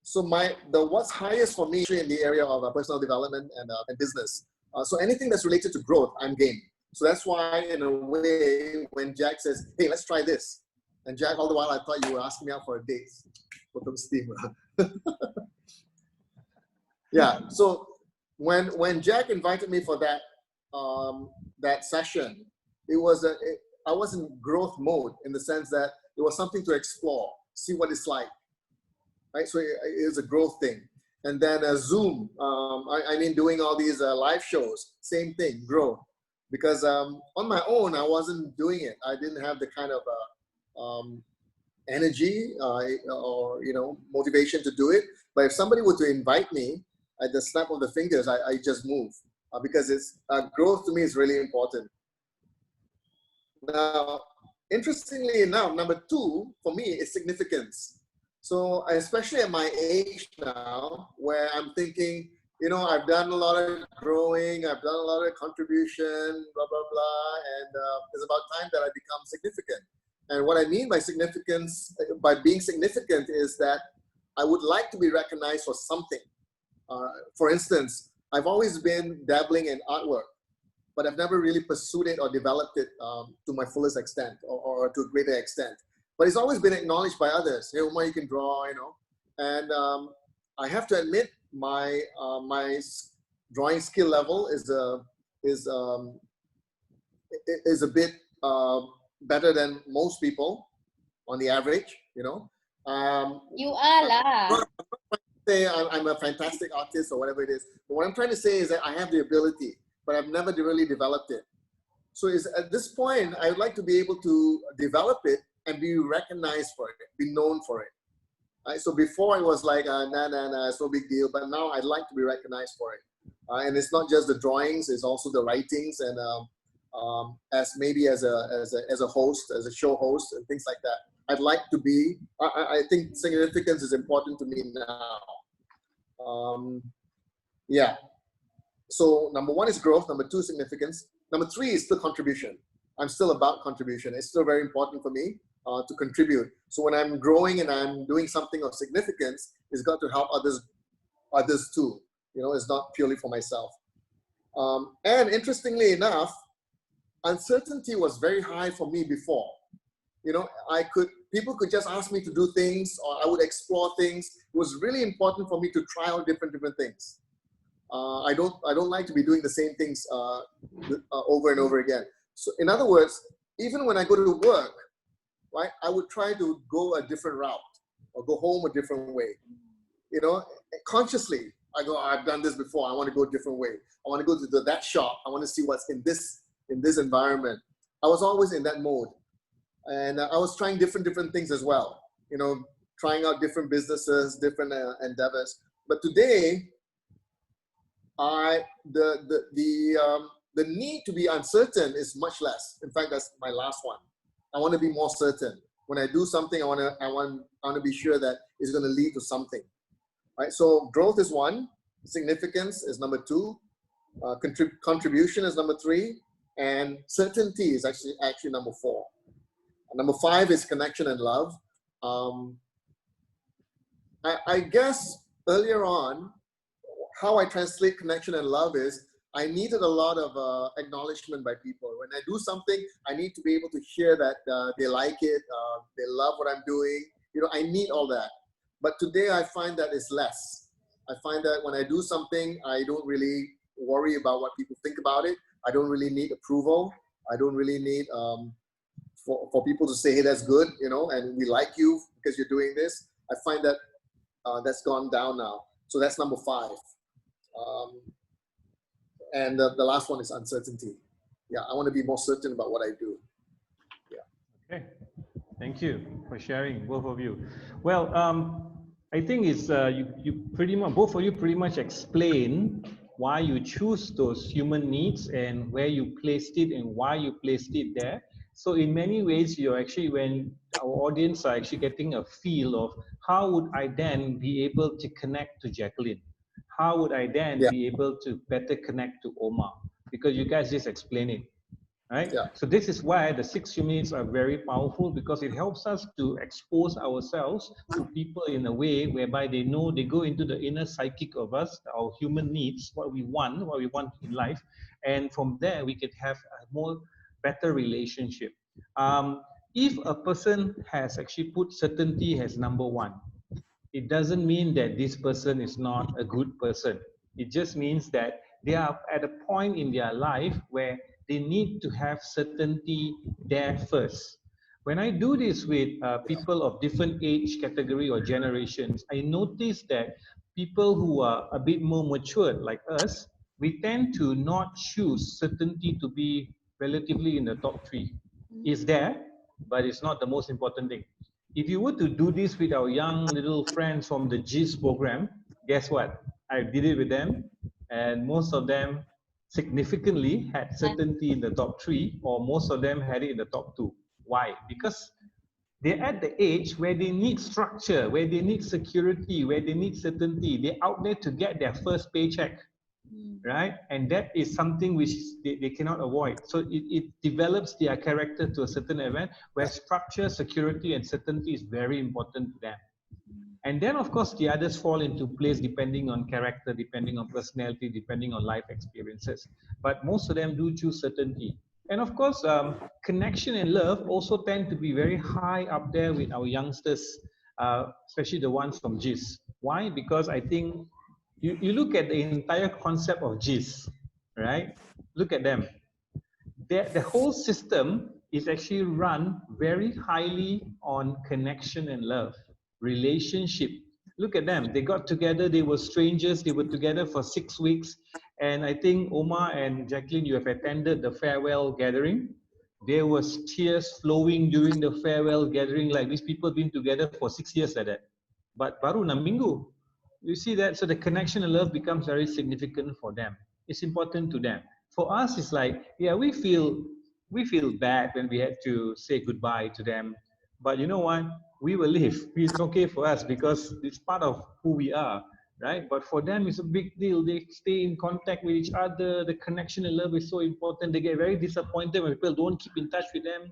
so what's highest for me in the area of personal development and business. So anything that's related to growth, I'm game. So that's why, in a way, when Jack says, hey, let's try this. And Jack, all the while, I thought you were asking me out for a date. Yeah, so when Jack invited me for that that session, I was in growth mode in the sense that it was something to explore, see what it's like, right? So it was a growth thing. And then Zoom, I mean, doing all these live shows, same thing, growth. Because on my own, I wasn't doing it. I didn't have the kind of energy or, you know, motivation to do it. But if somebody were to invite me, at the snap of the fingers, I just move. Because it's growth to me is really important. Now, interestingly enough, number 2 for me is significance. So especially at my age now, where I'm thinking, I've done a lot of growing, I've done a lot of contribution, blah, blah, blah. And it's about time that I become significant. And what I mean by significance, by being significant, is that I would like to be recognized for something. For instance, I've always been dabbling in artwork, but I've never really pursued it or developed it to my fullest extent or to a greater extent. But it's always been acknowledged by others. Hey, Umar, you can draw, And I have to admit, my drawing skill level is a bit better than most people on the average. You are lah. Say I'm a fantastic artist or whatever it is, but what I'm trying to say is that I have the ability, but I've never really developed it. So at this point, I would like to be able to develop it and be recognized for it, be known for it. Right? So before I was like, nah, it's no big deal. But now I'd like to be recognized for it. And it's not just the drawings; it's also the writings, and as maybe as a host, as a show host, and things like that. I'd like to be. I think significance is important to me now. Yeah. So number one is growth. Number two, significance. Number three is still contribution. I'm still about contribution. It's still very important for me to contribute. So when I'm growing and I'm doing something of significance, it's got to help others too. It's not purely for myself. And interestingly enough, uncertainty was very high for me before. People could just ask me to do things, or I would explore things. It was really important for me to try out different things. I don't like to be doing the same things over and over again. So in other words, even when I go to work, right, I would try to go a different route or go home a different way. Consciously, I go, I've done this before. I want to go a different way. I want to go to that shop. I want to see what's in this environment. I was always in that mode, and I was trying different things as well. Trying out different businesses, different endeavors. But today, the need to be uncertain is much less. In fact, that's my last one. I want to be more certain. When I do something, I want to be sure that it's going to lead to something. Right? So growth is one, significance is number two, contribution is number three, and certainty is actually number four. Number five is connection and love. I guess earlier on, how I translate connection and love is I needed a lot of acknowledgement by people. When I do something, I need to be able to hear that they like it, they love what I'm doing. I need all that. But today I find that it's less. I find that when I do something, I don't really worry about what people think about it. I don't really need approval. I don't really need for people to say, hey, that's good, and we like you because you're doing this. I find that that's gone down now. So that's number five. And the last one is uncertainty. Yeah, I want to be more certain about what I do. Yeah. Okay. Thank you for sharing, both of you. Well, I think it's you pretty much, both of you pretty much explain why you choose those human needs and where you placed it and why you placed it there. So in many ways, you're actually, when our audience are actually getting a feel of how would I then be able to connect to Jacqueline? How would I then be able to better connect to Omar? Because you guys just explain it. Right? Yeah. So this is why the 6 minutes are very powerful, because it helps us to expose ourselves to people in a way whereby they know, they go into the inner psychic of us, our human needs, what we want in life. And from there, we could have a more better relationship. If a person has actually put certainty as number one, it doesn't mean that this person is not a good person. It just means that they are at a point in their life where they need to have certainty there first. When I do this with people of different age category or generations, I notice that people who are a bit more matured like us, we tend to not choose certainty to be relatively in the top three. It's there, but it's not the most important thing. If you were to do this with our young little friends from the GIS program, guess what? I did it with them, and most of them significantly had certainty in the top three, or most of them had it in the top two. Why? Because They're at the age where they need structure, where they need security, where they need certainty. They're out there to get their first paycheck, right? And that is something which they cannot avoid. So it develops their character to a certain event where structure, security, and certainty is very important to them. And then, of course, the others fall into place depending on character, depending on personality, depending on life experiences. But most of them do choose certainty. And of course, connection and love also tend to be very high up there with our youngsters, especially the ones from GIS. Why? Because I think you look at the entire concept of GIS, right? Look at them. The whole system is actually run very highly on connection and love, relationship. Look at them. They got together. They were strangers. They were together for 6 weeks. And I think Omar and Jacqueline, you have attended the farewell gathering. There was tears flowing during the farewell gathering, like these people been together for 6 years like that. But baru 6 minggu. You see that? So the connection and love becomes very significant for them. It's important to them. For us, it's like, yeah, we feel bad when we had to say goodbye to them. But you know what? We will live. It's okay for us because it's part of who we are, right? But for them, it's a big deal. They stay in contact with each other. The connection and love is so important. They get very disappointed when people don't keep in touch with them.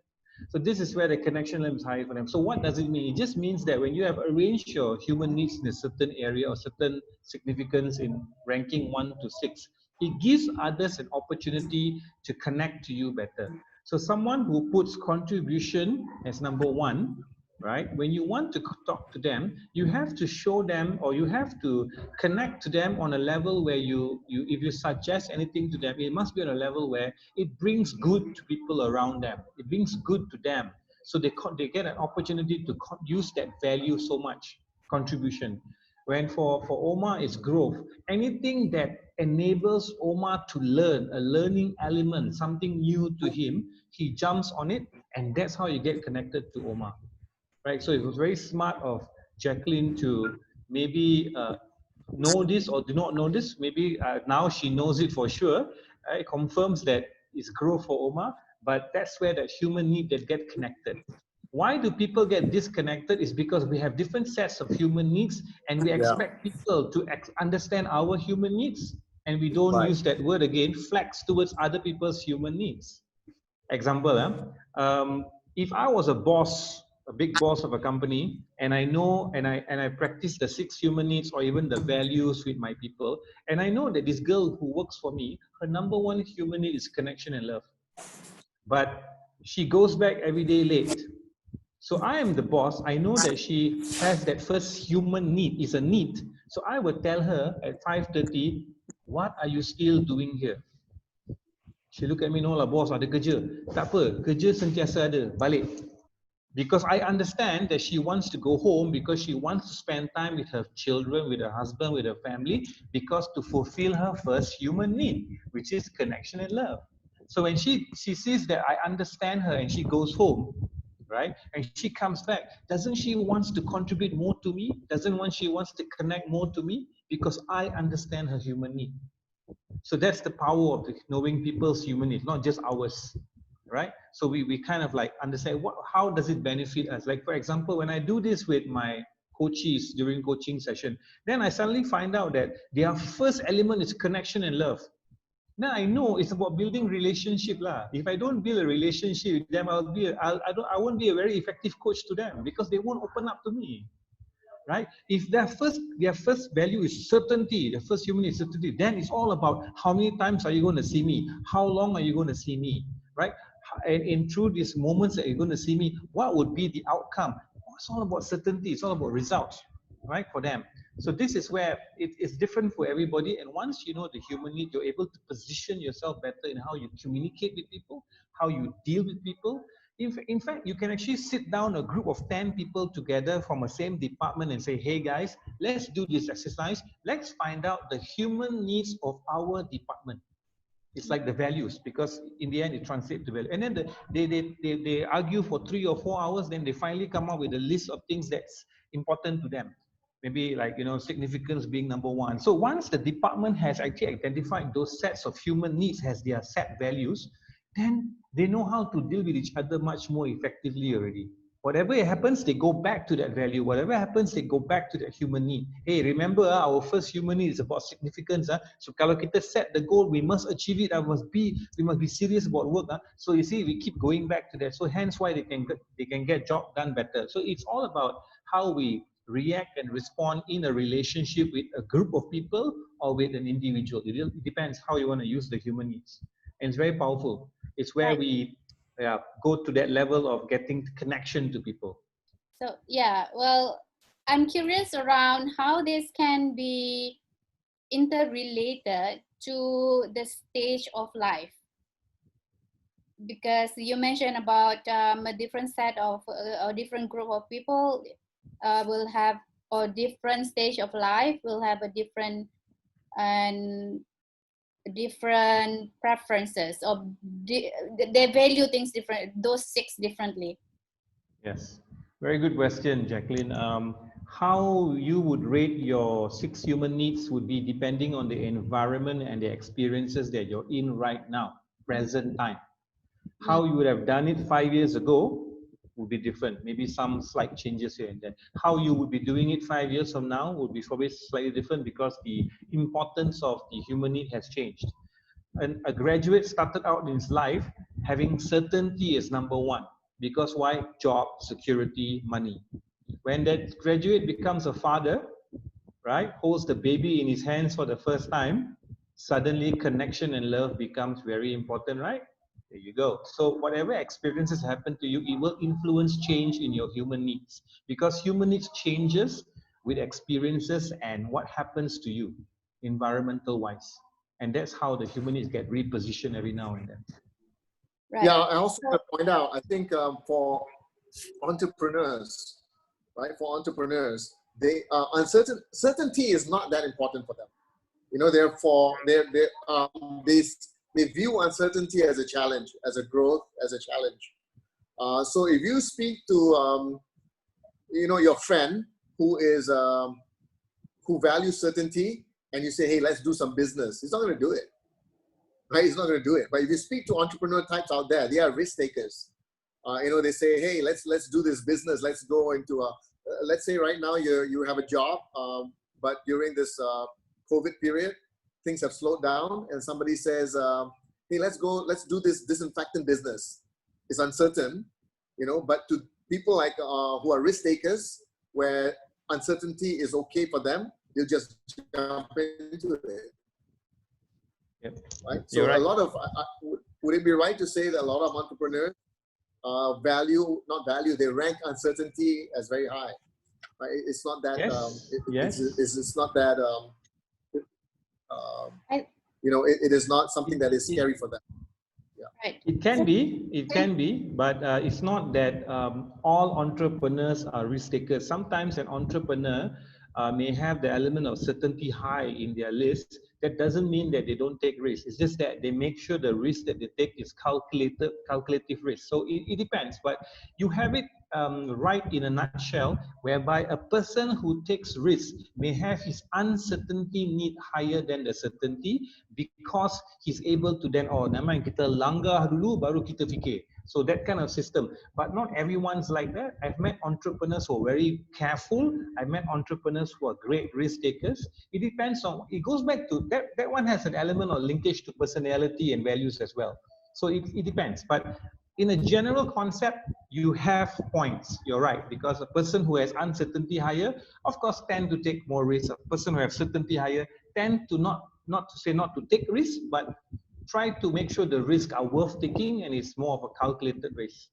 So this is where the connection level is high for them. So what does it mean? It just means that when you have arranged your human needs in a certain area or certain significance in ranking 1 to 6, it gives others an opportunity to connect to you better. So someone who puts contribution as number 1, right? When you want to talk to them, you have to show them, or you have to connect to them on a level where if you suggest anything to them, it must be on a level where it brings good to people around them. It brings good to them. So they get an opportunity to use that value so much, contribution. When for Omar, it's growth. Anything that enables Omar to learn, a learning element, something new to him, he jumps on it, and that's how you get connected to Omar. Right, so it was very smart of Jacqueline to maybe know this or do not know this. Maybe now she knows it for sure. It confirms that it's growth for Omar, but that's where that human need that get connected. Why do people get disconnected? Is because we have different sets of human needs, and we expect people to understand our human needs, and we don't use that word again, flex towards other people's human needs. Example, if I was a boss, a big boss of a company, and I know and I practice the 6 human needs or even the values with my people, and I know that this girl who works for me, her number 1 human need is connection and love, but she goes back every day late. So I am the boss. I know that she has that first human need, is a need. So I would tell her at 5:30, what are you still doing here? She look at me, no lah boss, ada kerja. Tak apa, kerja sentiasa ada, balik. Because I understand that she wants to go home because she wants to spend time with her children, with her husband, with her family, because to fulfill her first human need, which is connection and love. So when she sees that I understand her and she goes home, right, and she comes back, doesn't she wants to contribute more to me? She wants to connect more to me? Because I understand her human need. So that's the power of knowing people's human needs, not just ours, right? So we kind of like understand how does it benefit us? Like, for example, when I do this with my coaches during coaching session, then I suddenly find out that their first element is connection and love. Now I know it's about building relationship lah. If I don't build a relationship with them, I won't be a very effective coach to them because they won't open up to me. Right? If their first value is certainty, the first human is certainty, then it's all about how many times are you going to see me? How long are you going to see me? Right? And through these moments that you're going to see me, what would be the outcome? It's all about certainty. It's all about results, right? For them. So this is where it's different for everybody. And once you know the human need, you're able to position yourself better in how you communicate with people, how you deal with people. In fact, you can actually sit down a group of 10 people together from the same department and say, hey guys, let's do this exercise. Let's find out the human needs of our department. It's like the values, because in the end it translates to value. And then they argue for 3 or 4 hours, then they finally come up with a list of things that's important to them. Maybe like, significance being number 1. So once the department has actually identified those sets of human needs as their set values, then they know how to deal with each other much more effectively already. Whatever happens, they go back to that value. Whatever happens, they go back to that human need. Hey, remember, our first human need is about significance. So kalau kita set the goal, we must achieve it. We must be serious about work. So you see, we keep going back to that. So hence why they can get job done better. So it's all about how we react and respond in a relationship with a group of people or with an individual. It depends how you want to use the human needs. And it's very powerful. It's where Right. we go to that level of getting connection to people. So yeah, well, I'm curious around how this can be interrelated to the stage of life, because you mentioned about a different set of a different group of people will have, or different stage of life will have a different and different preferences, or they value things different, those six differently. Yes, very good question, Jacqueline. How you would rate your 6 human needs would be depending on the environment and the experiences that you're in right now, present time. How you would have done it 5 years ago would be different. Maybe some slight changes here and there. How you would be doing it 5 years from now would be probably slightly different because the importance of the human need has changed. And a graduate started out in his life having certainty as number one, because why? Job, security, money. When that graduate becomes a father, right, holds the baby in his hands for the first time, suddenly connection and love becomes very important, right? There you go. So whatever experiences happen to you, it will influence change in your human needs, because human needs changes with experiences and what happens to you environmental wise. And that's how the human needs get repositioned every now and then. Right. Yeah, I also want to point out, I think for entrepreneurs, right? For entrepreneurs, they certainty is not that important for them. You know, therefore, they view uncertainty as a challenge, as a growth, as a challenge. So if you speak to, you know, your friend who is who values certainty, and you say, hey, let's do some business, he's not going to do it. Right? He's not going to do it. But if you speak to entrepreneur types out there, they are risk takers. You know, they say, hey, let's do this business. Let's go into a, let's say right now you have a job, but during this COVID period, things have slowed down, and somebody says, hey, let's do this disinfectant business. It's uncertain, you know, but to people like who are risk takers, where uncertainty is okay for them, they'll just jump into it. Yep. Right. So right. A lot of, would it be right to say that a lot of entrepreneurs they rank uncertainty as very high? Right? It's not that. Yes. It's not that. You know, it is not something that is scary for them. Yeah. Right. It can be, but it's not that all entrepreneurs are risk takers. Sometimes an entrepreneur may have the element of certainty high in their list. That doesn't mean that they don't take risks. It's just that they make sure the risk that they take is calculative risk. So it depends, but you have it right in a nutshell, whereby a person who takes risk may have his uncertainty need higher than the certainty, because he's able to then, oh, never mind, kita langgar dulu baru kita fikir. So that kind of system. But not everyone's like that. I've met entrepreneurs who are very careful. I've met entrepreneurs who are great risk takers. It depends on, it goes back to, that one has an element of linkage to personality and values as well. So it depends. But in a general concept, you have points. You're right, because a person who has uncertainty higher, of course, tend to take more risks. A person who has certainty higher tend to not to take risks, but try to make sure the risks are worth taking, and it's more of a calculated risk.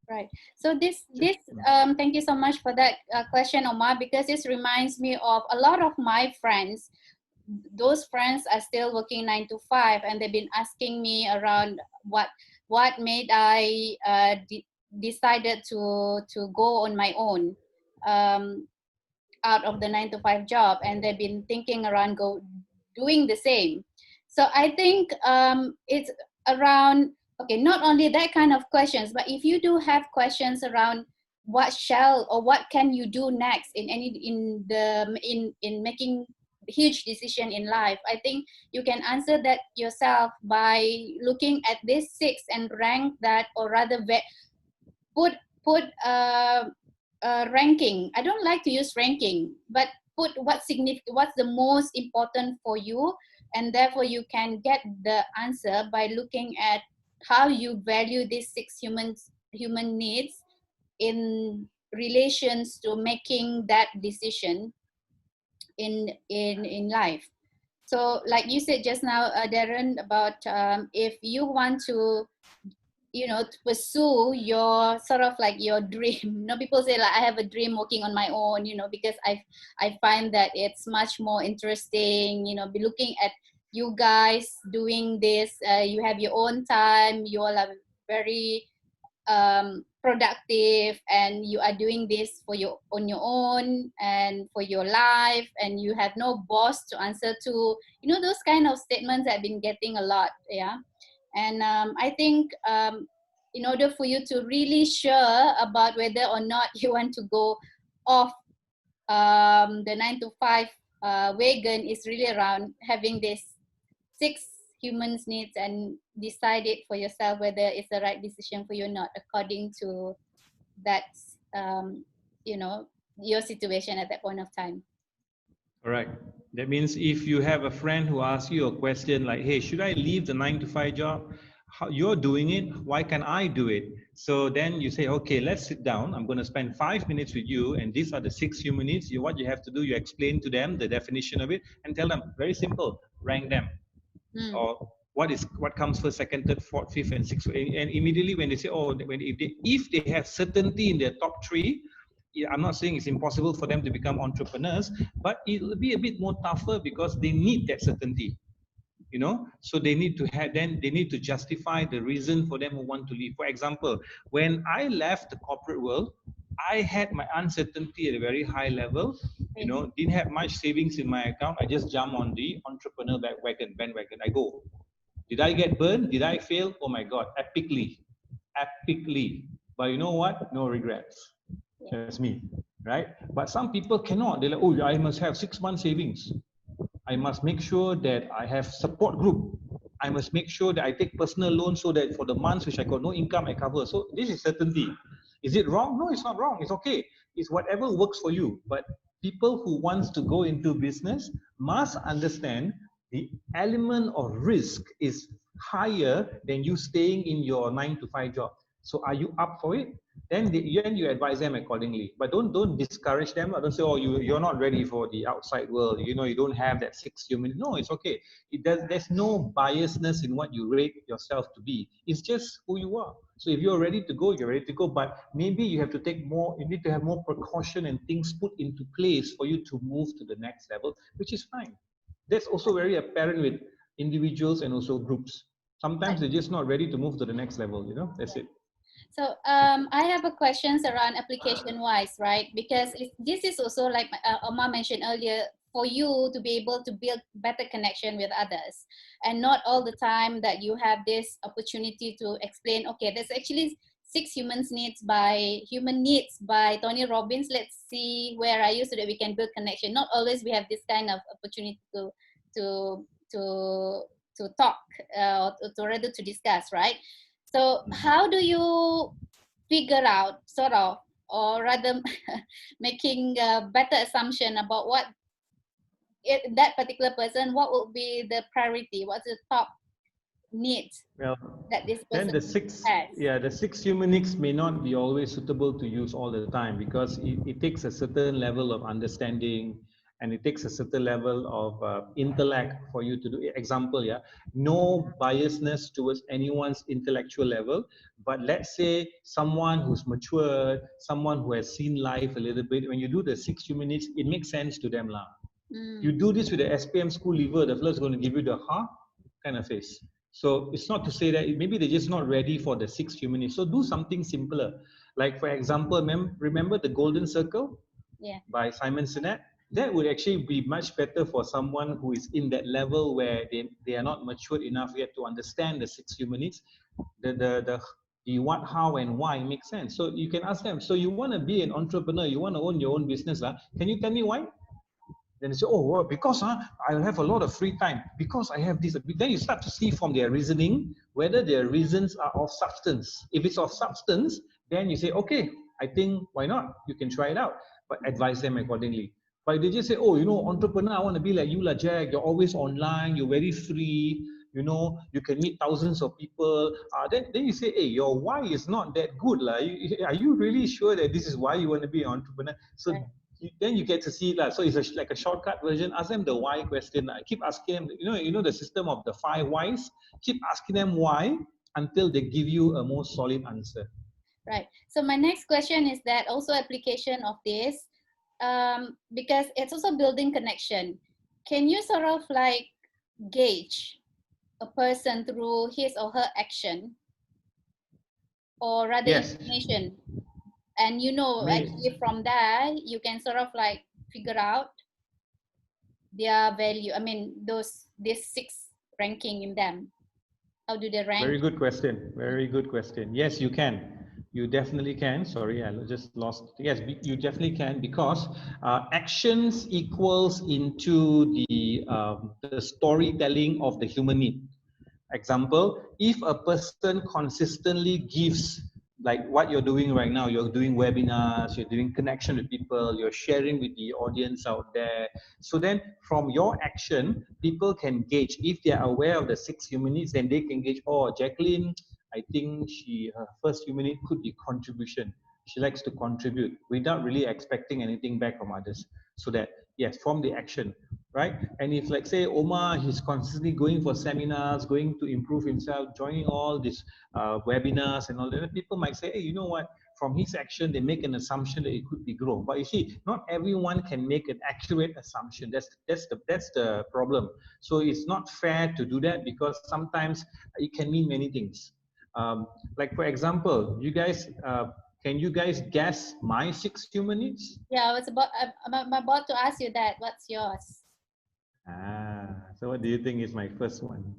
Right. So thank you so much for that question, Omar, because this reminds me of a lot of my friends. Those friends are still working 9 to 5, and they've been asking me around what made I decided to go on my own out of the 9 to 5 job, and they've been thinking around doing the same. So I think it's around, okay, not only that kind of questions, but if you do have questions around what can you do next in making huge decision in life, I think you can answer that yourself by looking at this 6 and rank that, or rather put put a ranking. I don't like to use ranking, but put what's the most important for you, and therefore you can get the answer by looking at how you value these six human needs in relations to making that decision in life. So like you said just now, Darren, about if you want to, to pursue your sort of like your dream. People say like, I have a dream working on my own, because I find that it's much more interesting, be looking at you guys doing this. You have your own time, you all are very productive, and you are doing this on your own and for your life, and you have no boss to answer to, those kind of statements I've been getting a lot. Yeah. And I think in order for you to really sure about whether or not you want to go off the 9 to 5 wagon is really around having this 6 humans needs and decide it for yourself whether it's the right decision for you or not, according to that, your situation at that point of time. Correct. That means if you have a friend who asks you a question like, hey, should I leave the 9 to 5 job? How, you're doing it, why can't I do it? So then you say, okay, let's sit down. I'm going to spend 5 minutes with you, and these are the 6 human needs. What you have to do, you explain to them the definition of it and tell them, very simple, rank them. Or what comes first, second, third, fourth, fifth, and sixth. And immediately when they say, oh, if they have certainty in their top 3, I'm not saying it's impossible for them to become entrepreneurs, but it'll be a bit more tougher because they need that certainty. So they need to they need to justify the reason for them who want to leave. For example, when I left the corporate world, I had my uncertainty at a very high level, didn't have much savings in my account. I just jumped on the entrepreneur bandwagon. I go. Did I get burned? Did I fail? Oh my God, epically. But you know what? No regrets. That's me, right? But some people cannot. They're like, oh, I must have 6 months savings. I must make sure that I have support group. I must make sure that I take personal loans so that for the months which I got no income, I cover. So this is certainty. Is it wrong? No, it's not wrong. It's okay. It's whatever works for you. But people who wants to go into business must understand the element of risk is higher than you staying in your 9 to 5 job. So are you up for it? Then you advise them accordingly. But don't discourage them. Don't say, oh, you're not ready for the outside world. You don't have that 6 human. No, it's okay. There's no biasness in what you rate yourself to be. It's just who you are. So if you're ready to go, you're ready to go. But maybe you have to you need to have more precaution and things put into place for you to move to the next level, which is fine. That's also very apparent with individuals and also groups. Sometimes they're just not ready to move to the next level, that's it. So I have a questions around application wise, right? Because this is also like Omar mentioned earlier, for you to be able to build better connection with others, and not all the time that you have this opportunity to explain, okay, there's actually 6 human needs by Tony Robbins. Let's see where are you so that we can build connection. Not always we have this kind of opportunity to talk or to rather to discuss, right? So how do you figure out sort of, or rather making a better assumption about what that particular person, what would be the priority? What's the top needs that this person then the 6 human needs may not be always suitable to use all the time, because it takes a certain level of understanding, and it takes a certain level of intellect for you to do. Example, no biasness towards anyone's intellectual level, but let's say someone who's matured, someone who has seen life a little bit, when you do the 6 human needs, it makes sense to them. You do this with the SPM school leaver, the fellow is going to give you the kind of face. So it's not to say that maybe they're just not ready for the 6 human needs. So do something simpler. Like, for example, remember the Golden Circle by Simon Sinek? That would actually be much better for someone who is in that level where they are not matured enough yet to understand the 6 human needs. The what, how, and why makes sense. So you can ask them, so you want to be an entrepreneur, you want to own your own business. Can you tell me why? Then they say, oh, well, because I'll have a lot of free time, because I have this. Then you start to see from their reasoning whether their reasons are of substance. If it's of substance, then you say, okay, I think why not? You can try it out, but advise them accordingly. But they just say, oh, you know, entrepreneur, I want to be like you, lah, Jack. You're always online. You're very free. You know, you can meet thousands of people. Then you say, hey, your why is not that good, lah. Are you really sure that this is why you want to be an entrepreneur? So Right. then you get to see that. So it's like a shortcut version. Ask them the why question. I keep asking them. You know the system of the 5 whys. Keep asking them why until they give you a more solid answer. Right. So my next question is that also application of this, because it's also building connection. Can you sort of like gauge a person through his or her action, or rather Yes. information? And you know, actually from that, you can sort of like figure out their value. I mean, these 6 ranking in them. How do they rank? Very good question. Very good question. Yes, you can. You definitely can. Sorry, I just lost. Yes, you definitely can, because actions equals into the storytelling of the human need. Example, if a person consistently gives, like what you're doing right now, you're doing webinars, you're doing connection with people, you're sharing with the audience out there. So then from your action, people can gauge. If they are aware of the 6 human needs, then they can gauge, oh, Jacqueline, I think her first human need could be contribution. She likes to contribute without really expecting anything back from others. So that, yes, from the action, right? And if, like, say, Omar, he's constantly going for seminars, going to improve himself, joining all these webinars and all that, people might say, hey, you know what? From his action, they make an assumption that it could be growth. But you see, not everyone can make an accurate assumption. That's the problem. So it's not fair to do that, because sometimes it can mean many things. Like, for example, you guys, can you guys guess my 6 human needs? Yeah, I'm about to ask you that. What's yours? So what do you think is my first one?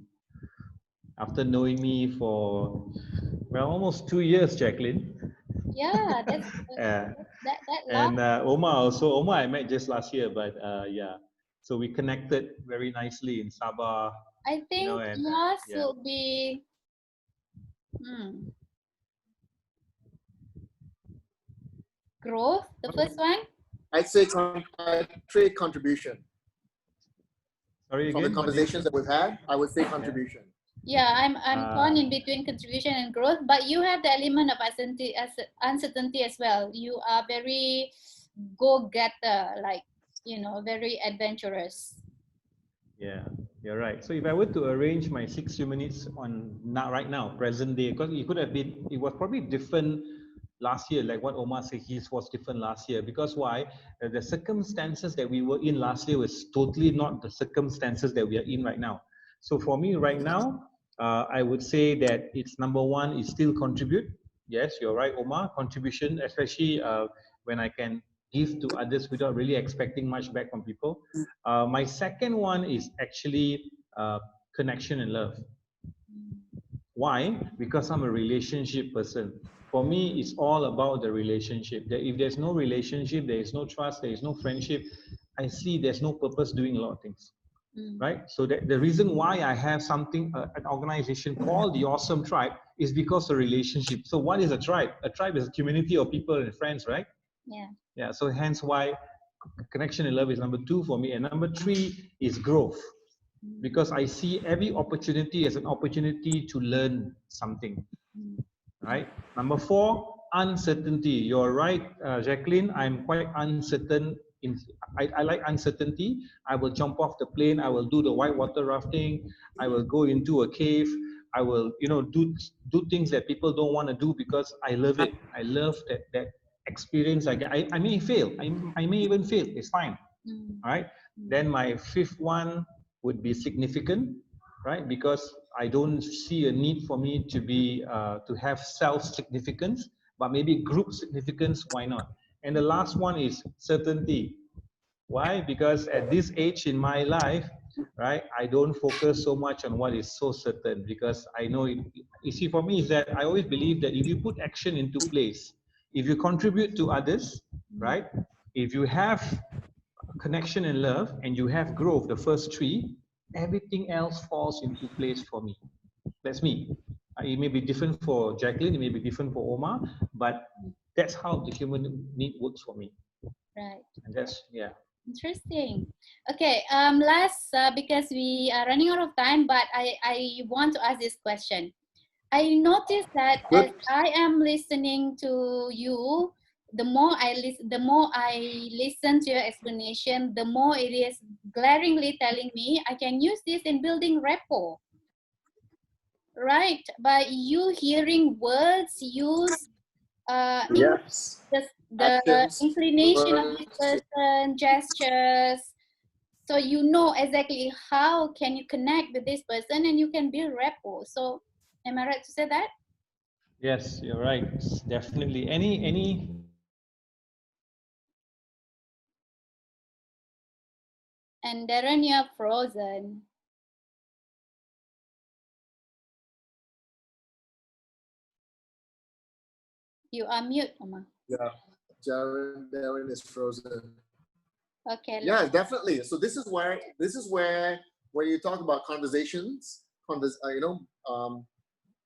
After knowing me for, well, almost 2 years, Jacqueline. Yeah, that's Yeah. that long. And Omar also. Omar I met just last year, but yeah. So we connected very nicely in Sabah. I think And yours yeah. will be growth, the first one. I'd say contribution. Sorry, From the again? conversations that we've had, I would say contribution. Yeah, I'm torn in between contribution and growth, but you have the element of uncertainty as well. You are very go-getter, like, you know, very adventurous. Yeah, you're right. So if I were to arrange my 6 human needs on right now, present day, because it was probably different last year, like what Omar said, his was different last year. Because why? The circumstances that we were in last year was totally not the circumstances that we are in right now. So for me right now, I would say that it's number 1 is still contribute. Yes, you're right, Omar. Contribution, especially when I can give to others without really expecting much back from people. My second one is actually connection and love. Why? Because I'm a relationship person. For me, it's all about the relationship. If there's no relationship, there is no trust, there is no friendship, I see there's no purpose doing a lot of things. Right? So the reason why I have something, an organization called the Awesome Tribe, is because of relationship. So what is a tribe? A tribe is a community of people and friends, right? Yeah. Yeah. So hence why connection and love is number 2 for me. And number 3 is growth. Because I see every opportunity as an opportunity to learn something. Right? Number 4, uncertainty. You're right, Jacqueline. I'm quite uncertain. I like uncertainty. I will jump off the plane. I will do the whitewater rafting. I will go into a cave. I will, do things that people don't want to do, because I love it. I love that experience. I may fail. I may even fail. It's fine. All right. Then my 5th one would be significant, right? Because I don't see a need for me to be to have self-significance, but maybe group significance. Why not? And the last one is certainty. Why? Because at this age in my life, right, I don't focus so much on what is so certain, because I know it. You see, for me, is that I always believe that if you put action into place, if you contribute to others, right, if you have connection and love, and you have growth, the first 3, everything else falls into place for me. That's me. It may be different for Jacqueline, it may be different for Omar, but that's how the human need works for me. Right. And that's, yeah. Interesting. Okay, last, because we are running out of time, but I want to ask this question. I noticed that as Good. I am listening to you, the more I listen to your explanation, the more it is glaringly telling me I can use this in building rapport. Right? By you hearing words used, Yes. the Actions, inclination of this words. person, gestures, so you know exactly how can you connect with this person and you can build rapport. So am I right to say that? Yes, you're right. Definitely. Any And Darren, you're frozen. You are mute, Oma. Yeah. Darren is frozen. Okay, Yeah, definitely. So this is where when you talk about conversations,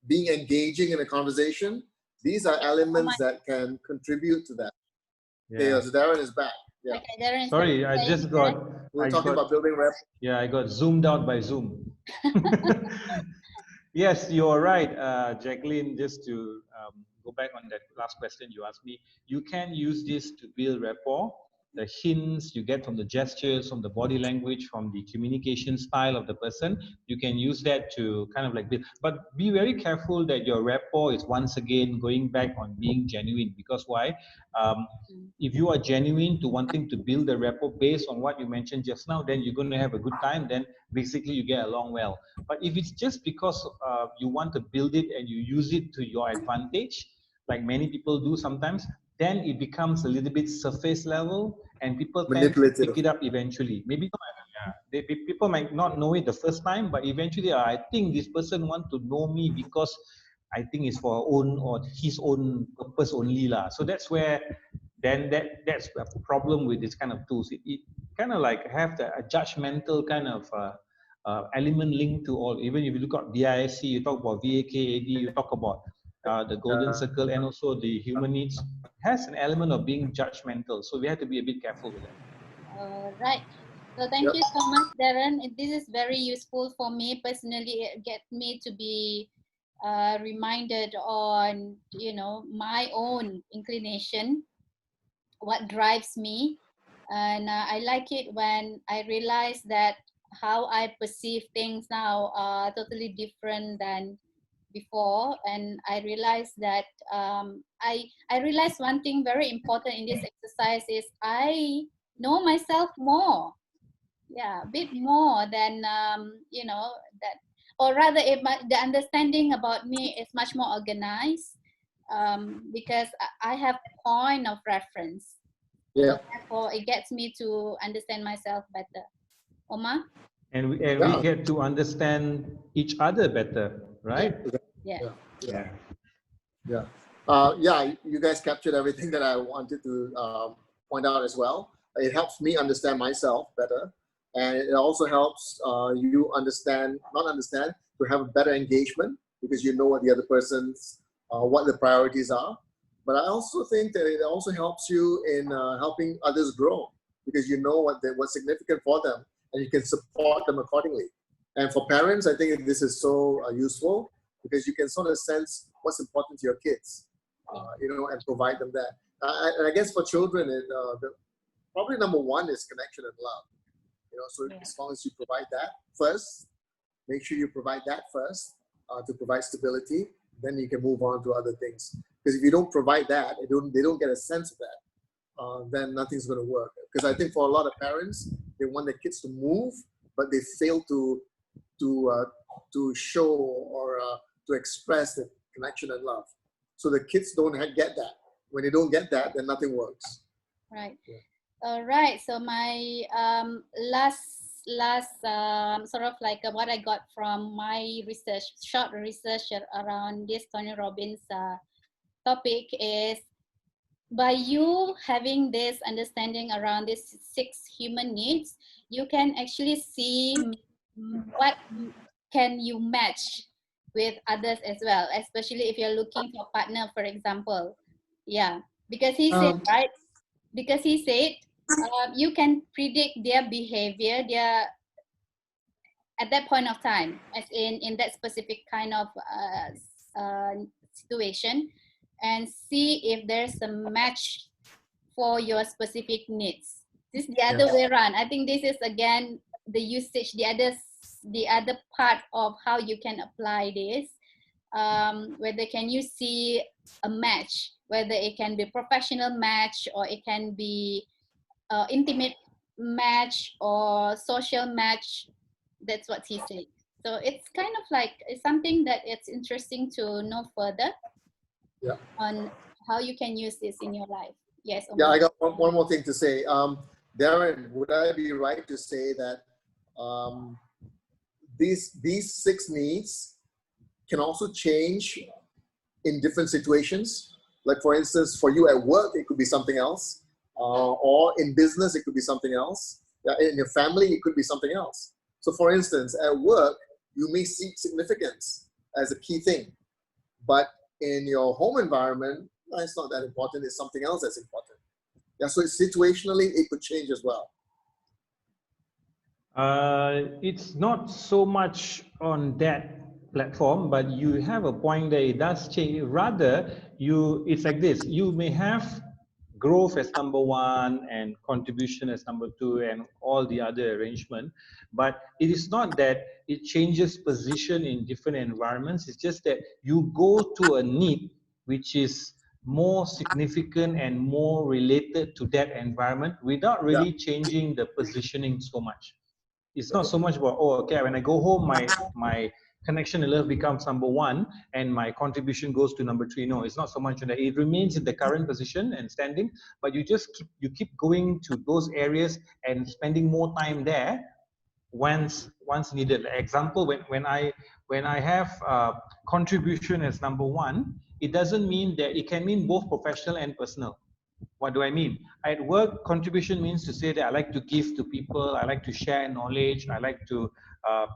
being engaging in a conversation, these are elements that can contribute to that. Okay, yeah. so Darren is back. Yeah. okay, Darren is Sorry, I saying just that. We're talking about building rep. yeah, I got zoomed out by Zoom. Yes, you're right, Jacqueline. Just to go back on that last question you asked me, you can use this to build rapport. The hints you get from the gestures, from the body language, from the communication style of the person, you can use that to kind of like build. But be very careful that your rapport is once again going back on being genuine. Because why? Um, if you are genuine to wanting to build a rapport based on what you mentioned just now, then you're going to have a good time. Then basically you get along well. But if it's just because you want to build it and you use it to your advantage, like many people do sometimes, then it becomes a little bit surface level and people tend to pick Manipulative. it up eventually. Maybe people might not know it the first time, but eventually I think this person want to know me because I think it's for own or his own purpose only lah. So that's where then that's a problem with this kind of tools. It kind of like have a judgmental kind of element linked to all. Even if you look at DISC, you talk about VAKAD, you talk about the golden circle, and also the human needs has an element of being judgmental. So we have to be a bit careful with that. All right. So thank you so much, Darren. This is very useful for me personally. It get me to be reminded on, you know, my own inclination, what drives me. And I like it when I realize that how I perceive things now are totally different than before. And I realized that I realized one thing very important in this exercise is I know myself more. Yeah, a bit more than you know, that, or rather the understanding about me is much more organized, because I have point of reference. Yeah. So therefore it gets me to understand myself better. Oma? And we get to understand each other better, right? Yeah. You guys captured everything that I wanted to point out as well. It helps me understand myself better, and it also helps you to have a better engagement because you know what the other person's, what the priorities are. But I also think that it also helps you in helping others grow because you know what's significant for them and you can support them accordingly. And for parents, I think this is so useful because you can sort of sense what's important to your kids, and provide them that. And I guess for children, probably number one is connection and love. So as long as you provide that first, make sure you provide that first to provide stability, then you can move on to other things. Because if you don't provide that, they don't get a sense of that, then nothing's going to work. Because I think for a lot of parents, they want their kids to move, but they fail to show or to express the connection and love. So the kids don't get that. When they don't get that, then nothing works. Right. Yeah. All right. So my last sort of like what I got from my research, short research around this Tony Robbins topic is, by you having this understanding around these 6 human needs, you can actually see what can you match with others as well, especially if you're looking for a partner, for example. Yeah, because he said, Um, right? Because he said you can predict their behavior, their at that point of time, as in that specific kind of situation, and see if there's a match for your specific needs. This is the yeah, other way around. I think this is again the usage, the other part of how you can apply this. Whether can you see a match, whether it can be professional match or it can be intimate match or social match. That's what he said. So it's kind of like it's something that it's interesting to know further yeah. on how you can use this in your life. Yes, Yeah, Omar. I got one more thing to say. Darren, would I be right to say that um, these six needs can also change in different situations? Like for instance, for you at work, it could be something else, or in business, it could be something else. Yeah, in your family, it could be something else. So, for instance, at work, you may seek significance as a key thing, but in your home environment, it's not that important. It's something else that's important. Yeah, so situationally, it could change as well. It's not so much on that platform, but you have a point that it does change. Rather, it's like this. You may have growth as number one and contribution as number two and all the other arrangement, but it is not that it changes position in different environments. It's just that you go to a need which is more significant and more related to that environment without Yeah. really changing the positioning so much. It's not Okay. so much about, oh, okay, when I go home, my connection and love becomes number one and my contribution goes to number three. No, it's not so much on that. It remains in the current position and standing, but you just keep going to those areas and spending more time there once needed. Like example, when I have contribution as number one, it doesn't mean that it can mean both professional and personal. What do I mean? At work, contribution means to say that I like to give to people, I like to share knowledge, I like to uh,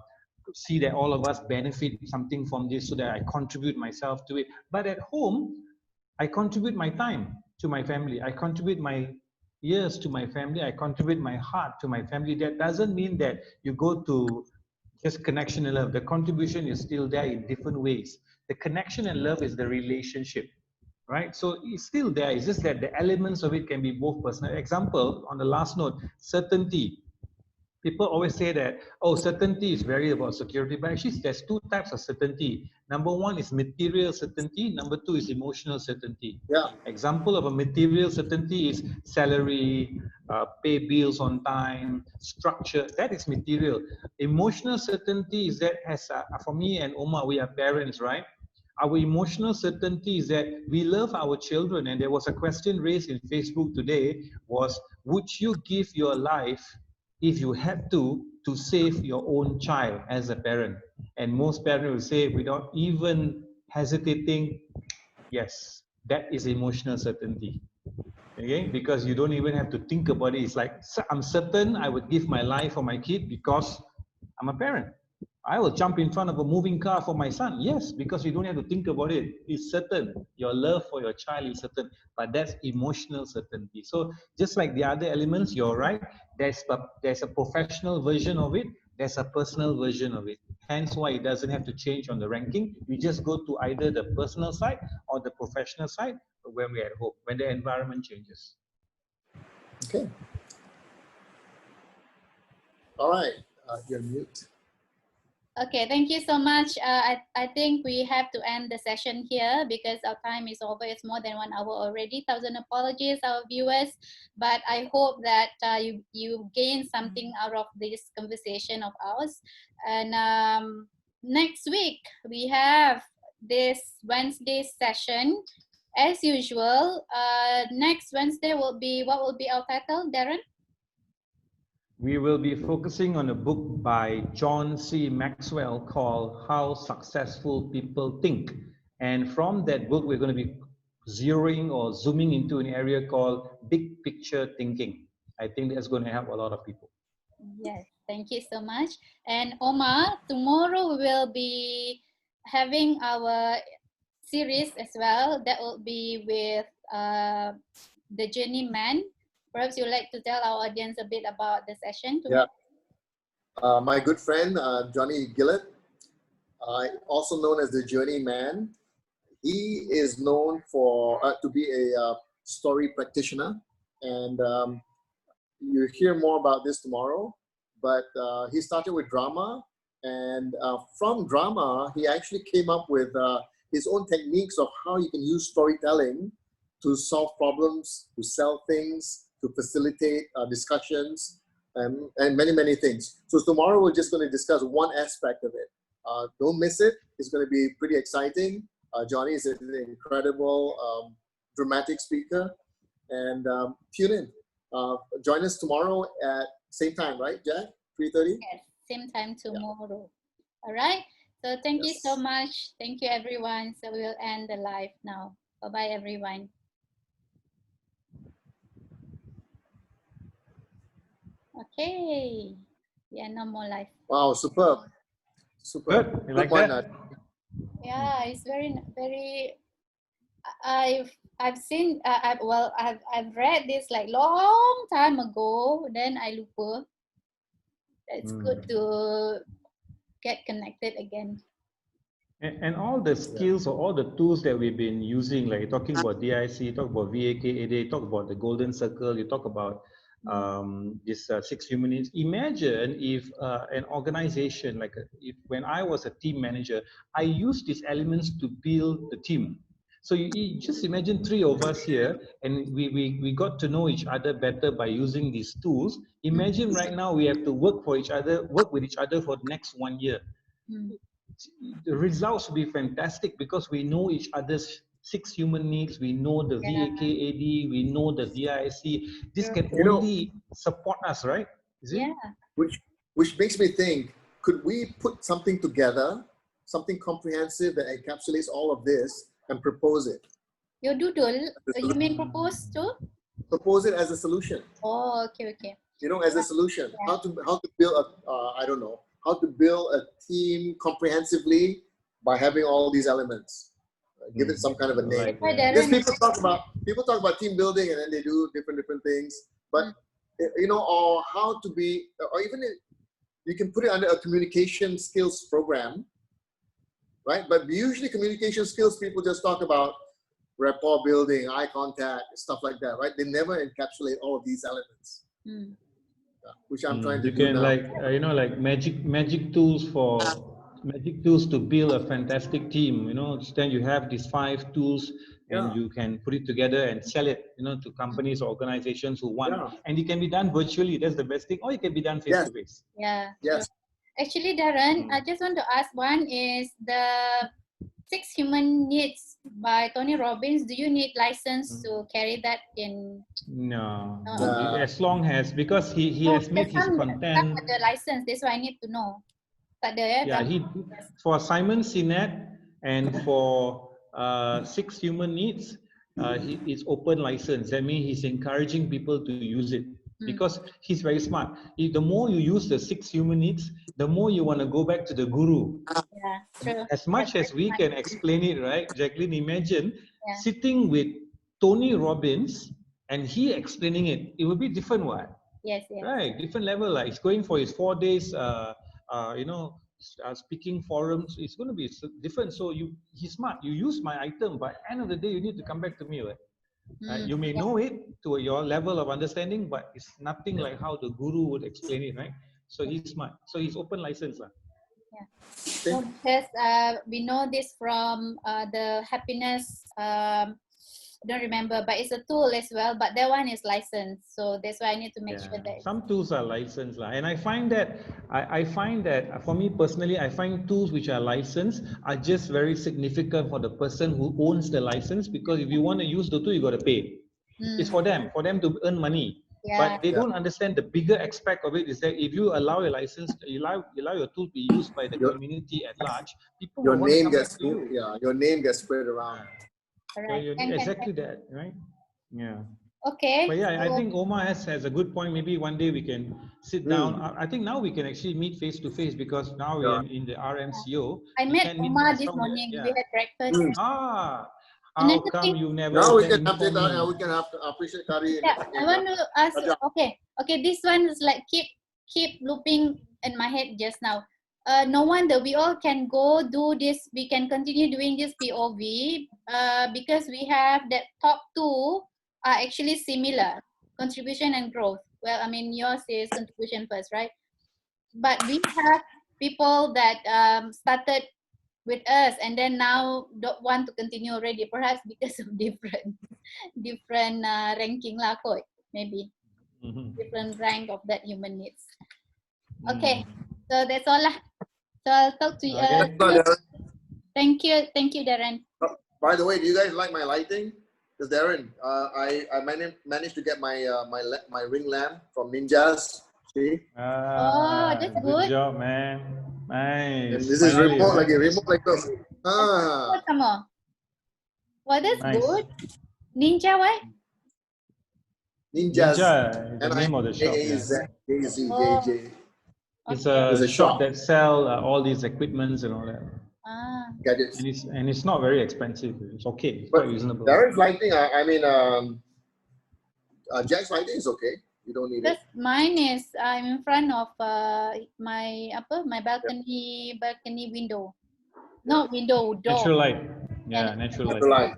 see that all of us benefit something from this so that I contribute myself to it. But at home, I contribute my time to my family. I contribute my years to my family. I contribute my heart to my family. That doesn't mean that you go to just connection and love. The contribution is still there in different ways. The connection and love is the relationship, right? So it's still there. It's just that the elements of it can be both personal. Example, on the last note, certainty. People always say that, oh, certainty is very about security, but actually there's two types of certainty. Number one is material certainty. Number two is emotional certainty. Yeah. Example of a material certainty is salary, pay bills on time, structure. That is material. Emotional certainty is that, as for me and Omar, we are parents, right? Our emotional certainty is that we love our children. And there was a question raised in Facebook today was, would you give your life if you had to save your own child as a parent? And most parents will say without even hesitating, yes, that is emotional certainty. Okay, because you don't even have to think about it. It's like, I'm certain I would give my life for my kid because I'm a parent. I will jump in front of a moving car for my son. Yes, because you don't have to think about it. It's certain. Your love for your child is certain, but that's emotional certainty. So just like the other elements, you're right. There's a professional version of it. There's a personal version of it. Hence why it doesn't have to change on the ranking. You just go to either the personal side or the professional side when we're at home, when the environment changes. Okay. All right. You're mute. Okay, thank you so much. I think we have to end the session here because our time is over. It's more than 1 hour already. Thousand apologies, our viewers, but I hope that you gain something out of this conversation of ours. And next week we have this Wednesday session. As usual, next Wednesday will be, what will be our title, Darren? We will be focusing on a book by John C. Maxwell called How Successful People Think. And from that book, we're going to be zeroing or zooming into an area called big picture thinking. I think that's going to help a lot of people. Yes, thank you so much. And Omar, tomorrow we will be having our series as well. That will be with the journeyman. Perhaps you'd like to tell our audience a bit about the session today. Yeah. My good friend, Johnny Gillett, also known as the Journeyman. He is known for to be a story practitioner, and you hear more about this tomorrow. But he started with drama, and from drama, he actually came up with his own techniques of how you can use storytelling to solve problems, to sell things, to facilitate discussions, and many, many things. So tomorrow we're just going to discuss one aspect of it. Don't miss it. It's going to be pretty exciting. Johnny is an incredible dramatic speaker, and tune in. Join us tomorrow at same time, right, Jack? 3:30? Yes, same time tomorrow. Yeah. All right. So thank you so much. Thank you, everyone. So we'll end the live now. Bye-bye, everyone. Okay. Yeah, no more live. Wow, superb. Superb. Good. You like that? Yeah, it's very, very. I've seen. I've read this like long time ago. Then I lupa. It's good to get connected again. And all the skills or all the tools that we've been using, like talking about DIC, you talk about VAKAD, you talk about the golden circle, you talk about this 6 human needs. Imagine if an organization, like when I was a team manager, I used these elements to build the team. So you just imagine 3 of us here, and we got to know each other better by using these tools. Imagine right now we have to work with each other for the next 1 year. The results will be fantastic because we know each other's 6 human needs. We know the VAKAD, we know the DIC. This can only support us, right? Is it? Yeah. Which makes me think, could we put something together, something comprehensive that encapsulates all of this and propose it? Your doodle, you mean propose to? Propose it as a solution. Oh, okay. You know, as a solution. Yeah. How to build I don't know, how to build a team comprehensively by having all these elements. Give it some kind of a name. Because people talk about team building and then they do different things. But you know, or how to be, or even you can put it under a communication skills program, right? But usually communication skills, people just talk about rapport building, eye contact, stuff like that, right? They never encapsulate all of these elements. Which I'm trying to do now. Like you know, like magic tools to build a fantastic team. You know, then you have these 5 tools, and you can put it together and sell it, you know, to companies or organizations who want. And it can be done virtually. That's the best thing. Or it can be done face to face. Yeah. Yes. Actually, Darren, I just want to ask. One is the 6 human needs by Tony Robbins. Do you need license to carry that in? No. As long as, because he has made his content. The license. That's why I need to know. For Simon Sinek and for 6 human needs, it's open license. That means he's encouraging people to use it because he's very smart. The more you use the 6 human needs, the more you want to go back to the guru. Yeah, true. As much as we can explain it, right, Jacqueline? Imagine sitting with Tony Robbins and he explaining it. It would be different, what? Yes. Right, different level. Like he's going for his 4 days. You know, speaking forums, it's going to be different. So he's smart. You use my item, but at the end of the day, you need to come back to me. Right? You may know it to your level of understanding, but it's nothing like how the guru would explain it, right? So he's smart. So he's open license. Yeah. So because we know this from the happiness. I don't remember, but it's a tool as well. But that one is licensed, so that's why I need to make sure that some tools are licensed, and I find that for me personally, I find tools which are licensed are just very significant for the person who owns the license, because if you want to use the tool, you got to pay. It's for them to earn money. But they don't understand the bigger aspect of it is that if you allow your license, you allow your tool to be used by the community at large, people will want to come back to you. Your name gets spread around. Right. So exactly that, right? Yeah. Okay. But yeah, I so- think Omar has a good point. Maybe one day we can sit down. I think now we can actually meet face to face because now we're in the RMCO. I We met can meet Omar this somewhere. morning. Yeah. We had breakfast. Ah, how Another come thing, you never Now we can inform update. me? We can have appreciate Kari. yeah, I want to ask. Raja. Okay. This one is like keep looping in my head just now. No wonder we all can go do this. We can continue doing this POV because we have that top two are actually similar, contribution and growth. Well, I mean yours is contribution first, right? But we have people that started with us and then now don't want to continue already, perhaps because of different ranking lah kot, maybe different rank of that human needs. Okay, so that's all lah. So I'll talk to you. Okay. Thank you, Darren. By the way, do you guys like my lighting? Because Darren, I managed to get my my ring lamp from Ninjas. See? That's good. Good job, man. And Nice. this is Finally, remote right? remote like this. Ah, Come on. Well, that's Nice. good. Ninja what? Ninjas. Ninja is the name of the shop. Yeah. N-I-N-J-A-Z-J. It's Okay. a shop that sell all these equipments and all that. Gadgets. And it's not very expensive. It's okay. It's But quite reasonable. Darren's lighting, I mean, Jack's lighting is okay. You don't need it. Because mine is I'm in front of my balcony window. No window, door. Natural light. Yeah, And natural light. Light.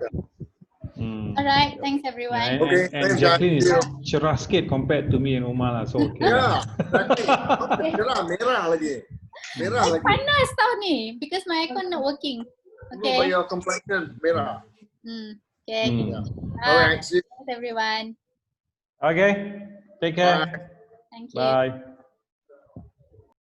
all right, thanks Yeah, everyone. and, Okay, and thanks, Jacqueline is guys. cerah sikit compared to me and Omar lah, so okay. Yeah, exactly. Merah lagi. Merah lagi. Panas tau ni because my aircon not working. No, Okay. but your complexion, merah. Okay. All right, see you. Thanks everyone. Okay, take care. Bye. Thank you. Bye.